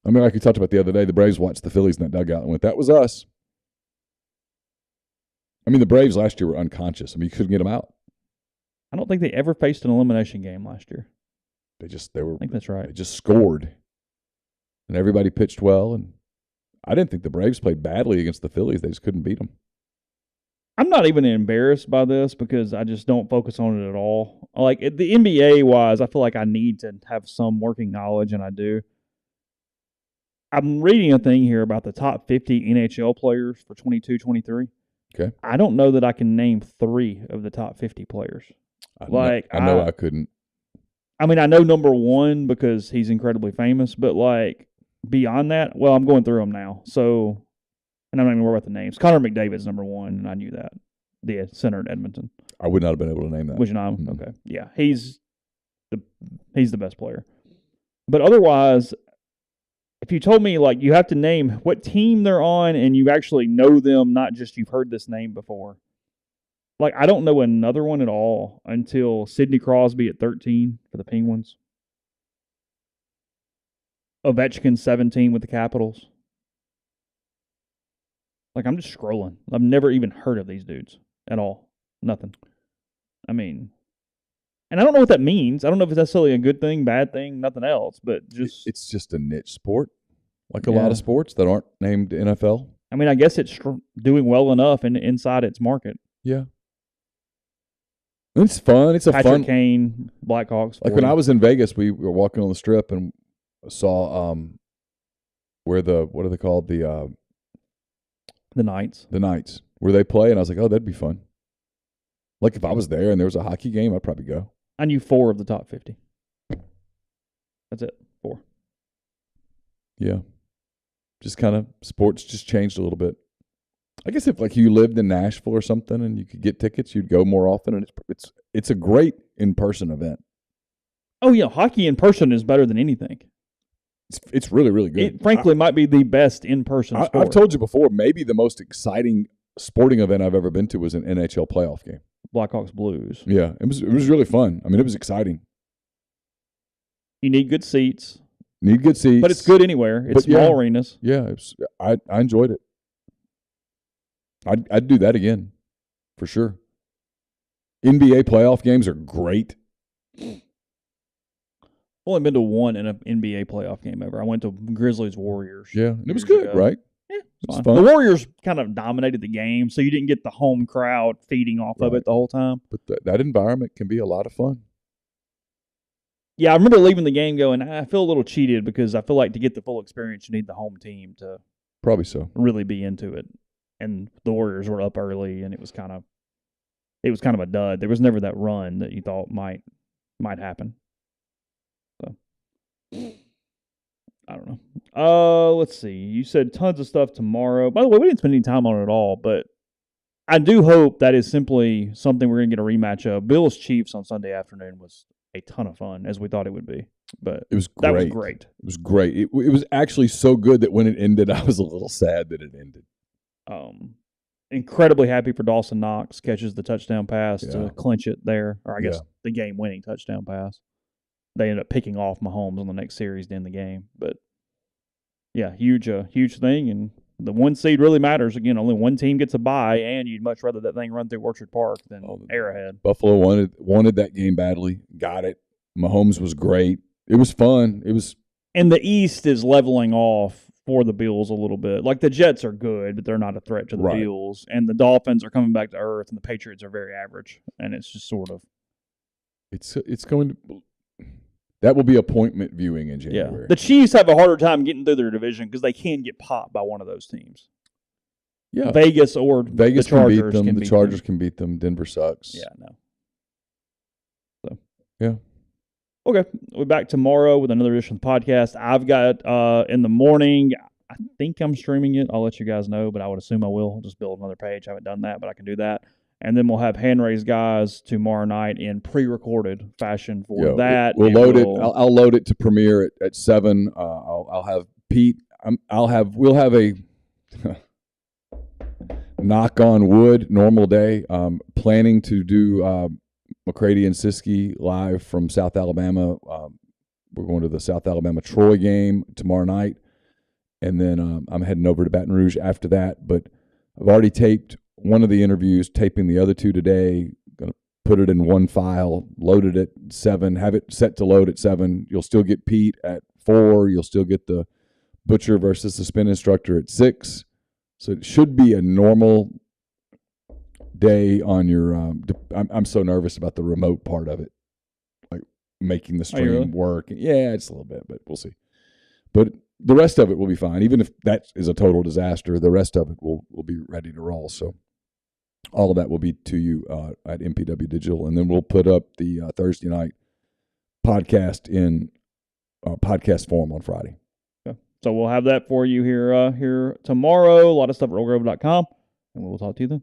I mean, like we talked about the other day, the Braves watched the Phillies in that dugout and went, that was us. I mean, the Braves last year were unconscious. I mean, you couldn't get them out. I don't think they ever faced an elimination game last year. I think that's right. They just scored, and everybody pitched well. And I didn't think the Braves played badly against the Phillies. They just couldn't beat them. I'm not even embarrassed by this because I just don't focus on it at all. Like the NBA wise, I feel like I need to have some working knowledge, and I do. I'm reading a thing here about the top 50 NHL players for 22-23. Okay. I don't know that I can name 3 of the top 50 players. I know I couldn't. I mean, I know number 1 because he's incredibly famous, but like beyond that, well, I'm going through them now. So, and I'm not even worried about the names. Connor McDavid's number 1, and I knew that. The center in Edmonton. I would not have been able to name that. Would you not? Okay. Yeah, he's the best player. But otherwise, if you told me like you have to name what team they're on and you actually know them, not just you've heard this name before. Like, I don't know another one at all until Sidney Crosby at 13 for the Penguins. Ovechkin 17 with the Capitals. Like, I'm just scrolling. I've never even heard of these dudes at all. Nothing. I mean, and I don't know what that means. I don't know if it's necessarily a good thing, bad thing, nothing else, but just... It's just a niche sport, like a lot of sports that aren't named NFL. I mean, I guess it's doing well enough inside its market. Yeah. It's fun. It's Patrick Kane, Blackhawks. 40. Like when I was in Vegas, we were walking on the strip and saw where what are they called? The Knights. The Knights, where they play, and I was like, oh, that'd be fun. Like if I was there and there was a hockey game, I'd probably go. I knew 4 of the top 50. That's it. 4. Yeah. Just kind of sports just changed a little bit. I guess if like you lived in Nashville or something and you could get tickets, you'd go more often, and it's a great in-person event. Oh yeah, hockey in person is better than anything. It's really, really good. It frankly might be the best in-person sport. I've told you before, maybe the most exciting sporting event I've ever been to was an NHL playoff game. Blackhawks Blues. Yeah, it was really fun. I mean, it was exciting. You need good seats. Need good seats. But it's good anywhere. It's small arenas. Yeah, I enjoyed it. I'd do that again, for sure. NBA playoff games are great. I've only been to one in an NBA playoff game ever. I went to Grizzlies Warriors. Yeah, and it was good, ago. Right? Yeah, it was fun. The Warriors kind of dominated the game, so you didn't get the home crowd feeding off of it the whole time. But that environment can be a lot of fun. Yeah, I remember leaving the game going, I feel a little cheated because I feel like to get the full experience, you need the home team to probably so really be into it. And the Warriors were up early, and it was kind of a dud. There was never that run that you thought might happen. So I don't know. Let's see. You said tons of stuff tomorrow. By the way, we didn't spend any time on it at all, but I do hope that is simply something we're going to get a rematch of. Bills Chiefs on Sunday afternoon was a ton of fun, as we thought it would be. But it was great. That was great. It was great. It was actually so good that when it ended, I was a little sad that it ended. Incredibly happy for Dawson Knox, catches the touchdown pass to clinch it there, or I guess the game-winning touchdown pass. They ended up picking off Mahomes on the next series to end the game. But, yeah, huge thing, and the 1 seed really matters. Again, only one team gets a bye, and you'd much rather that thing run through Orchard Park than Arrowhead. Buffalo wanted that game badly, got it. Mahomes was great. It was fun. And the East is leveling off for the Bills a little bit. Like the Jets are good, but they're not a threat to the Bills. And the Dolphins are coming back to earth, and the Patriots are very average. And it's just sort of. It's going to. That will be appointment viewing in January. Yeah. The Chiefs have a harder time getting through their division because they can get popped by one of those teams. Yeah. Vegas the Chargers can beat them. The Chargers can beat them. Denver sucks. Yeah, no. So. Yeah. Okay, we're back tomorrow with another edition of the podcast. I've got in the morning, I think I'm streaming it. I'll let you guys know, but I would assume I will. I'll just build another page. I haven't done that, but I can do that. And then we'll have hand-raised guys tomorrow night in pre-recorded fashion for that. We'll load it. I'll load it to premiere at 7. I'll have Pete. We'll have a knock on wood normal day. Planning to do McCready and Siskey live from South Alabama. We're going to the South Alabama Troy game tomorrow night, and then I'm heading over to Baton Rouge after that. But I've already taped one of the interviews, taping the other 2 today. Going to put it in one file, load it at 7, have it set to load at 7. You'll still get Pete at 4. You'll still get the Butcher versus the spin instructor at 6. So it should be a normal day on your I'm so nervous about the remote part of it, like making the stream really? work. Yeah, it's a little bit, but we'll see. But the rest of it will be fine. Even if that is a total disaster, the rest of it will be ready to roll. So all of that will be to you at MPW Digital, and then we'll put up the Thursday night podcast in podcast form on Friday. Okay. So we'll have that for you here tomorrow. A lot of stuff at rollgrove.com, and we'll talk to you then.